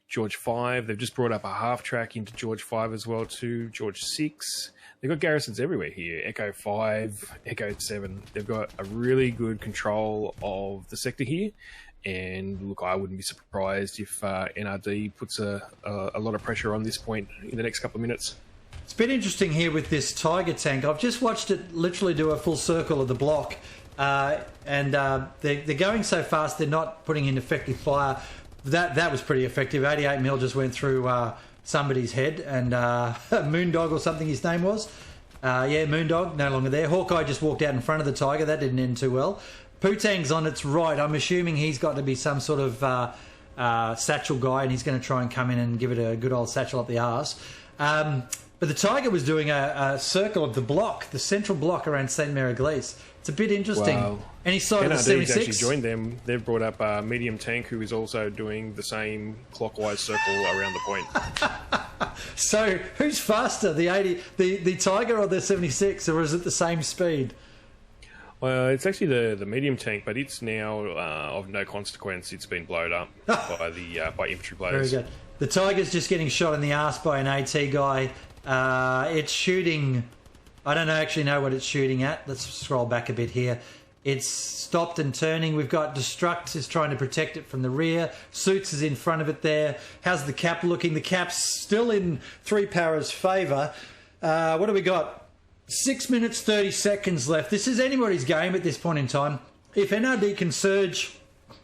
George 5. They've just brought up a half-track into George 5 as well too. George 6. They've got garrisons everywhere here. Echo 5, Echo 7. They've got a really good control of the sector here. And look, I wouldn't be surprised if NRD puts a lot of pressure on this point in the next couple of minutes. It's a bit interesting here with this Tiger tank. I've just watched it literally do a full circle of the block. And they're going so fast, they're not putting in effective fire. That was pretty effective. 88 mil just went through somebody's head. And Moondog or something his name was. Yeah, Moondog, no longer there. Hawkeye just walked out in front of the Tiger. That didn't end too well. Putang's on its right. I'm assuming he's got to be some sort of satchel guy, and he's going to try and come in and give it a good old satchel up the arse. But the Tiger was doing a circle of the block, the central block around St. Mary-Glise. It's a bit interesting. Wow. Any side of the 76? NRD's actually joined them. They've brought up a medium tank who is also doing the same clockwise circle around the point. So who's faster, the Tiger or the 76, or is it the same speed? Well, it's actually the medium tank, but it's now of no consequence. It's been blown up by infantry players. Very good. The Tiger's just getting shot in the arse by an AT guy. It's shooting. I don't actually know what it's shooting at. Let's scroll back a bit here. It's stopped and turning. We've got Destruct is trying to protect it from the rear. Suits is in front of it there. How's the cap looking? The cap's still in 3-para's favour. What do we got? 6 minutes, 30 seconds left. This is anybody's game at this point in time. If NRD can surge,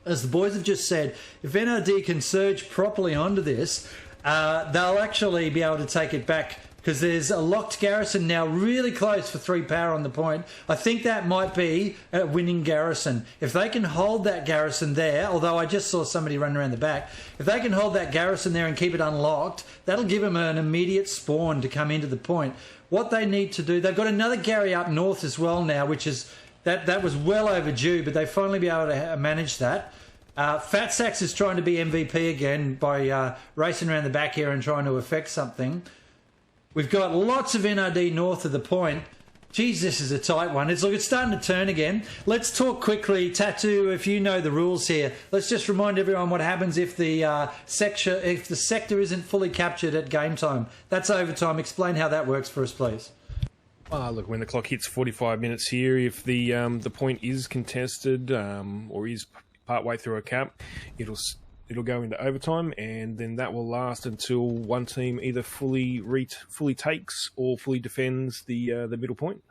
as the boys have just said, if NRD can surge properly onto this, they'll actually be able to take it back, because there's a locked garrison now really close for 3-para on the point. I think that might be a winning garrison. If they can hold that garrison there, although I just saw somebody run around the back, if they can hold that garrison there and keep it unlocked, that'll give them an immediate spawn to come into the point. What they need to do, they've got another Gary up north as well now, which is, that was well overdue, but they finally be able to manage that. Fat Sacks is trying to be MVP again by racing around the back here and trying to affect something. We've got lots of NRD north of the point. Geez, this is a tight one. It's starting to turn again. Let's talk quickly, Tattoo, if you know the rules here. Let's just remind everyone what happens if the sector isn't fully captured at game time. That's overtime. Explain how that works for us, please. Look, when the clock hits 45 minutes here, if the point is contested or is partway through a cap, it'll It'll go into overtime, and then that will last until one team either fully takes or fully defends the middle point.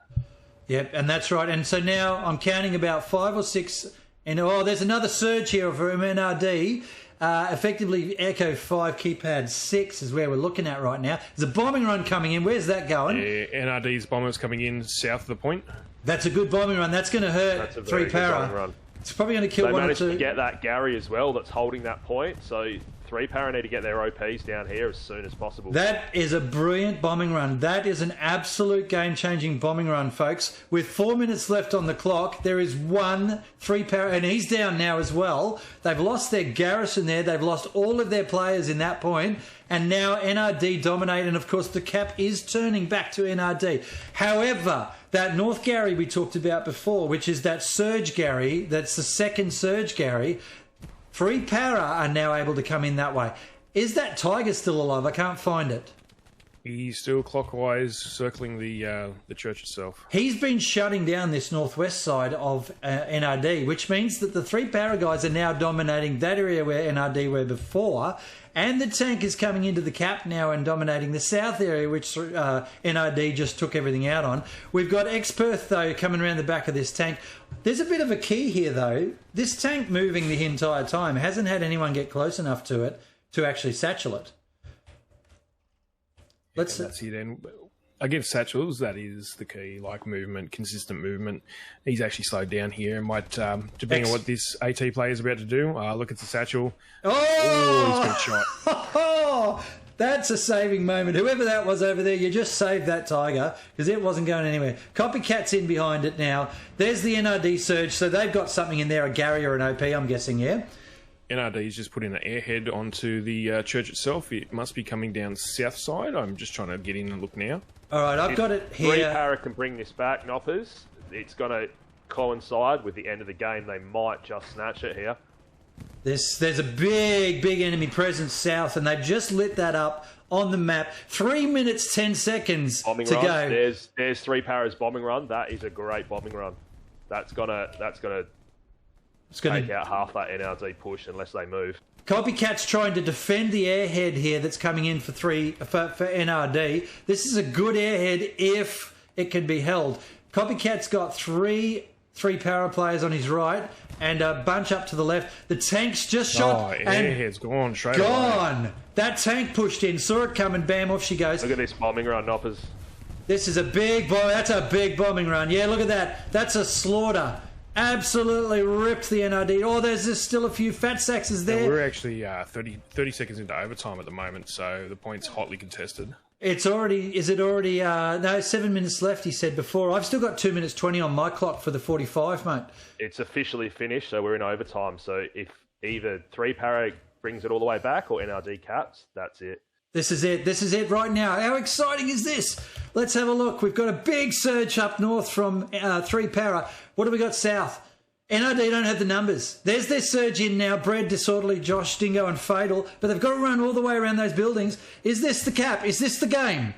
Yep, and that's right. And so now I'm counting about 5 or 6. And there's another surge here from NRD. Effectively, Echo 5, keypad 6 is where we're looking at right now. There's a bombing run coming in. Where's that going? Yeah, NRD's bombers coming in south of the point. That's a good bombing run. That's going to hurt 3 para. It's probably going to kill they one or two. They managed to get that Gary as well that's holding that point. So 3 para need to get their OPs down here as soon as possible. That is a brilliant bombing run. That is an absolute game-changing bombing run, folks. With 4 minutes left on the clock, there is 3 para, and he's down now as well. They've lost their garrison there. They've lost all of their players in that point, and now NRD dominate, and of course the cap is turning back to NRD. However, that North Gary we talked about before, which is that Surge Gary, that's the second Surge Gary, 3 para are now able to come in that way. Is that Tiger still alive? I can't find it. He's still clockwise circling the church itself. He's been shutting down this northwest side of NRD, which means that the 3 para guys are now dominating that area where NRD were before, and the tank is coming into the cap now and dominating the south area, which NRD just took everything out on. We've got Experth, though, coming around the back of this tank. There's a bit of a key here, though. This tank moving the entire time hasn't had anyone get close enough to it to actually satchel it. Let's see then. Against satchels, that is the key, like movement, consistent movement. He's actually slowed down here and might, depending on what this AT player is about to do, look at the satchel. Oh, he's been shot. Oh, that's a saving moment. Whoever that was over there, you just saved that Tiger because it wasn't going anywhere. Copycat's in behind it now. There's the NRD surge, so they've got something in there, a Gary or an OP, I'm guessing, yeah? NRD's just put in an airhead onto the church itself. It must be coming down south side. I'm just trying to get in and look now. All right, I've got it here. 3 para can bring this back, Noppers. It's going to coincide with the end of the game. They might just snatch it here. There's a big enemy presence south, and they've just lit that up on the map. 3 minutes, 10 seconds bombing to run. go. There's 3 paras bombing run. That is a great bombing run. That's gonna take out half that NRD push unless they move. Copycat's trying to defend the airhead here that's coming in for NRD. This is a good airhead if it can be held. Copycat's got three para players on his right and a bunch up to the left. The tank's just shot. Oh, airhead's gone straight gone. away. That tank pushed in, saw it coming, bam, off she goes. Look at this bombing run, Noppers. This is a big bomb. That's a big bombing run. Yeah, look at that. That's a slaughter. Absolutely ripped the NRD. Oh, there's just still a few fat sacks there. Yeah, we're actually 30 seconds into overtime at the moment, so the point's hotly contested. Is it already, no, 7 minutes left, he said before. I've still got 2 minutes 20 on my clock for the 45, mate. It's officially finished, so we're in overtime. So if either 3 para brings it all the way back or NRD caps, that's it. This is it. This is it right now. How exciting is this? Let's have a look. We've got a big surge up north from 3 para. What have we got south? NRD don't have the numbers. There's their surge in now. Bread, Disorderly, Josh, Dingo and Fatal. But they've got to run all the way around those buildings. Is this the cap? Is this the game?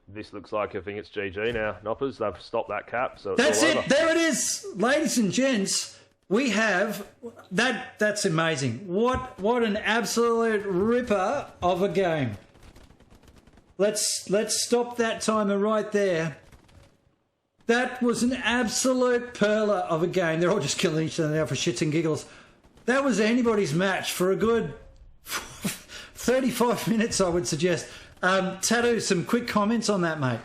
This looks like I think it's GG now, Noppers. They've stopped that cap, so it's That's all it. over. There it is. Ladies and gents, we have... That's amazing. What an absolute ripper of a game. Let's stop that timer right there. That was an absolute perler of a game. They're all just killing each other now for shits and giggles. That was anybody's match for a good 35 minutes, I would suggest. Tattoo, some quick comments on that, mate.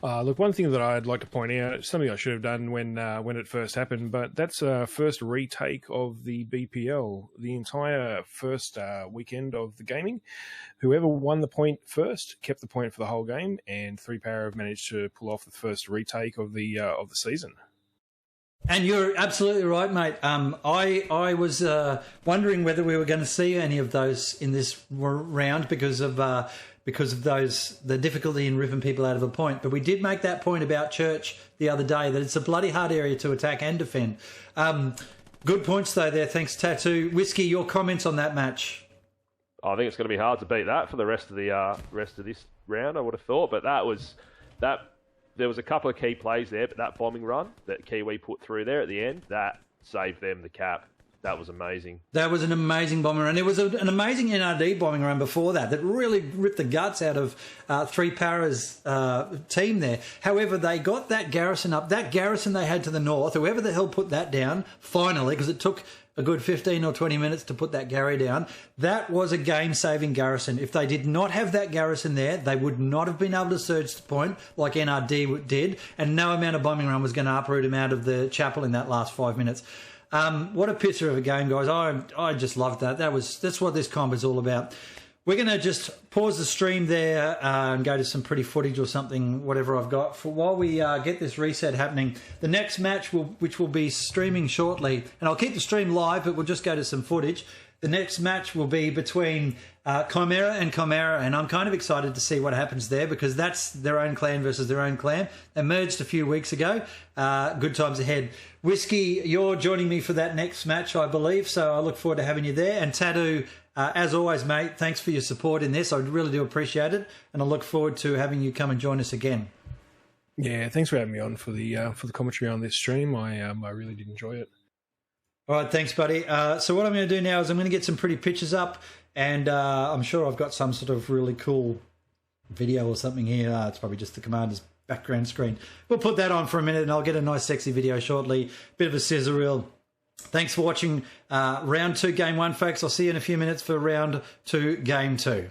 Look, one thing that I'd like to point out, something I should have done when it first happened, but that's a first retake of the BPL, the entire first weekend of the gaming. Whoever won the point first kept the point for the whole game, and 3 para have managed to pull off the first retake of the season. And you're absolutely right, mate. I was wondering whether we were going to see any of those in this round because of the difficulty in ripping people out of a point. But we did make that point about Church the other day, that it's a bloody hard area to attack and defend. Good points, though, there. Thanks, Tattoo. Whiskey, your comments on that match? I think it's going to be hard to beat that for the rest of this round, I would have thought. But there was a couple of key plays there, but that bombing run that Kiwi put through there at the end, that saved them the cap. That was amazing. That was an amazing bombing run. There was an amazing NRD bombing run before that really ripped the guts out of Three Para's team there. However, they got that garrison up. That garrison they had to the north, whoever the hell put that down, finally, because it took a good 15 or 20 minutes to put that Gary down. That was a game-saving garrison. If they did not have that garrison there, they would not have been able to surge the point like NRD did, and no amount of bombing run was going to uproot him out of the chapel in that last 5 minutes. What a picture of a game, guys. I just loved that. That's what this comp is all about. We're going to just pause the stream there and go to some pretty footage or something, whatever I've got, for while we get this reset happening. The next match, which will be streaming shortly, and I'll keep the stream live, but we'll just go to some footage. The next match will be between Chimera and Chimera, and I'm kind of excited to see what happens there because that's their own clan versus their own clan. They merged a few weeks ago. Good times ahead. Whiskey, you're joining me for that next match, I believe, so I look forward to having you there. And Tattoo, as always, mate, thanks for your support in this. I really do appreciate it, and I look forward to having you come and join us again. Yeah, thanks for having me on for the commentary on this stream. I really did enjoy it. All right, thanks, buddy. So what I'm going to do now is I'm going to get some pretty pictures up, and I'm sure I've got some sort of really cool video or something here. It's probably just the commander's background screen. We'll put that on for a minute, and I'll get a nice, sexy video shortly. Bit of a scissor reel. Thanks for watching round 2, game 1, folks. I'll see you in a few minutes for round 2, game 2.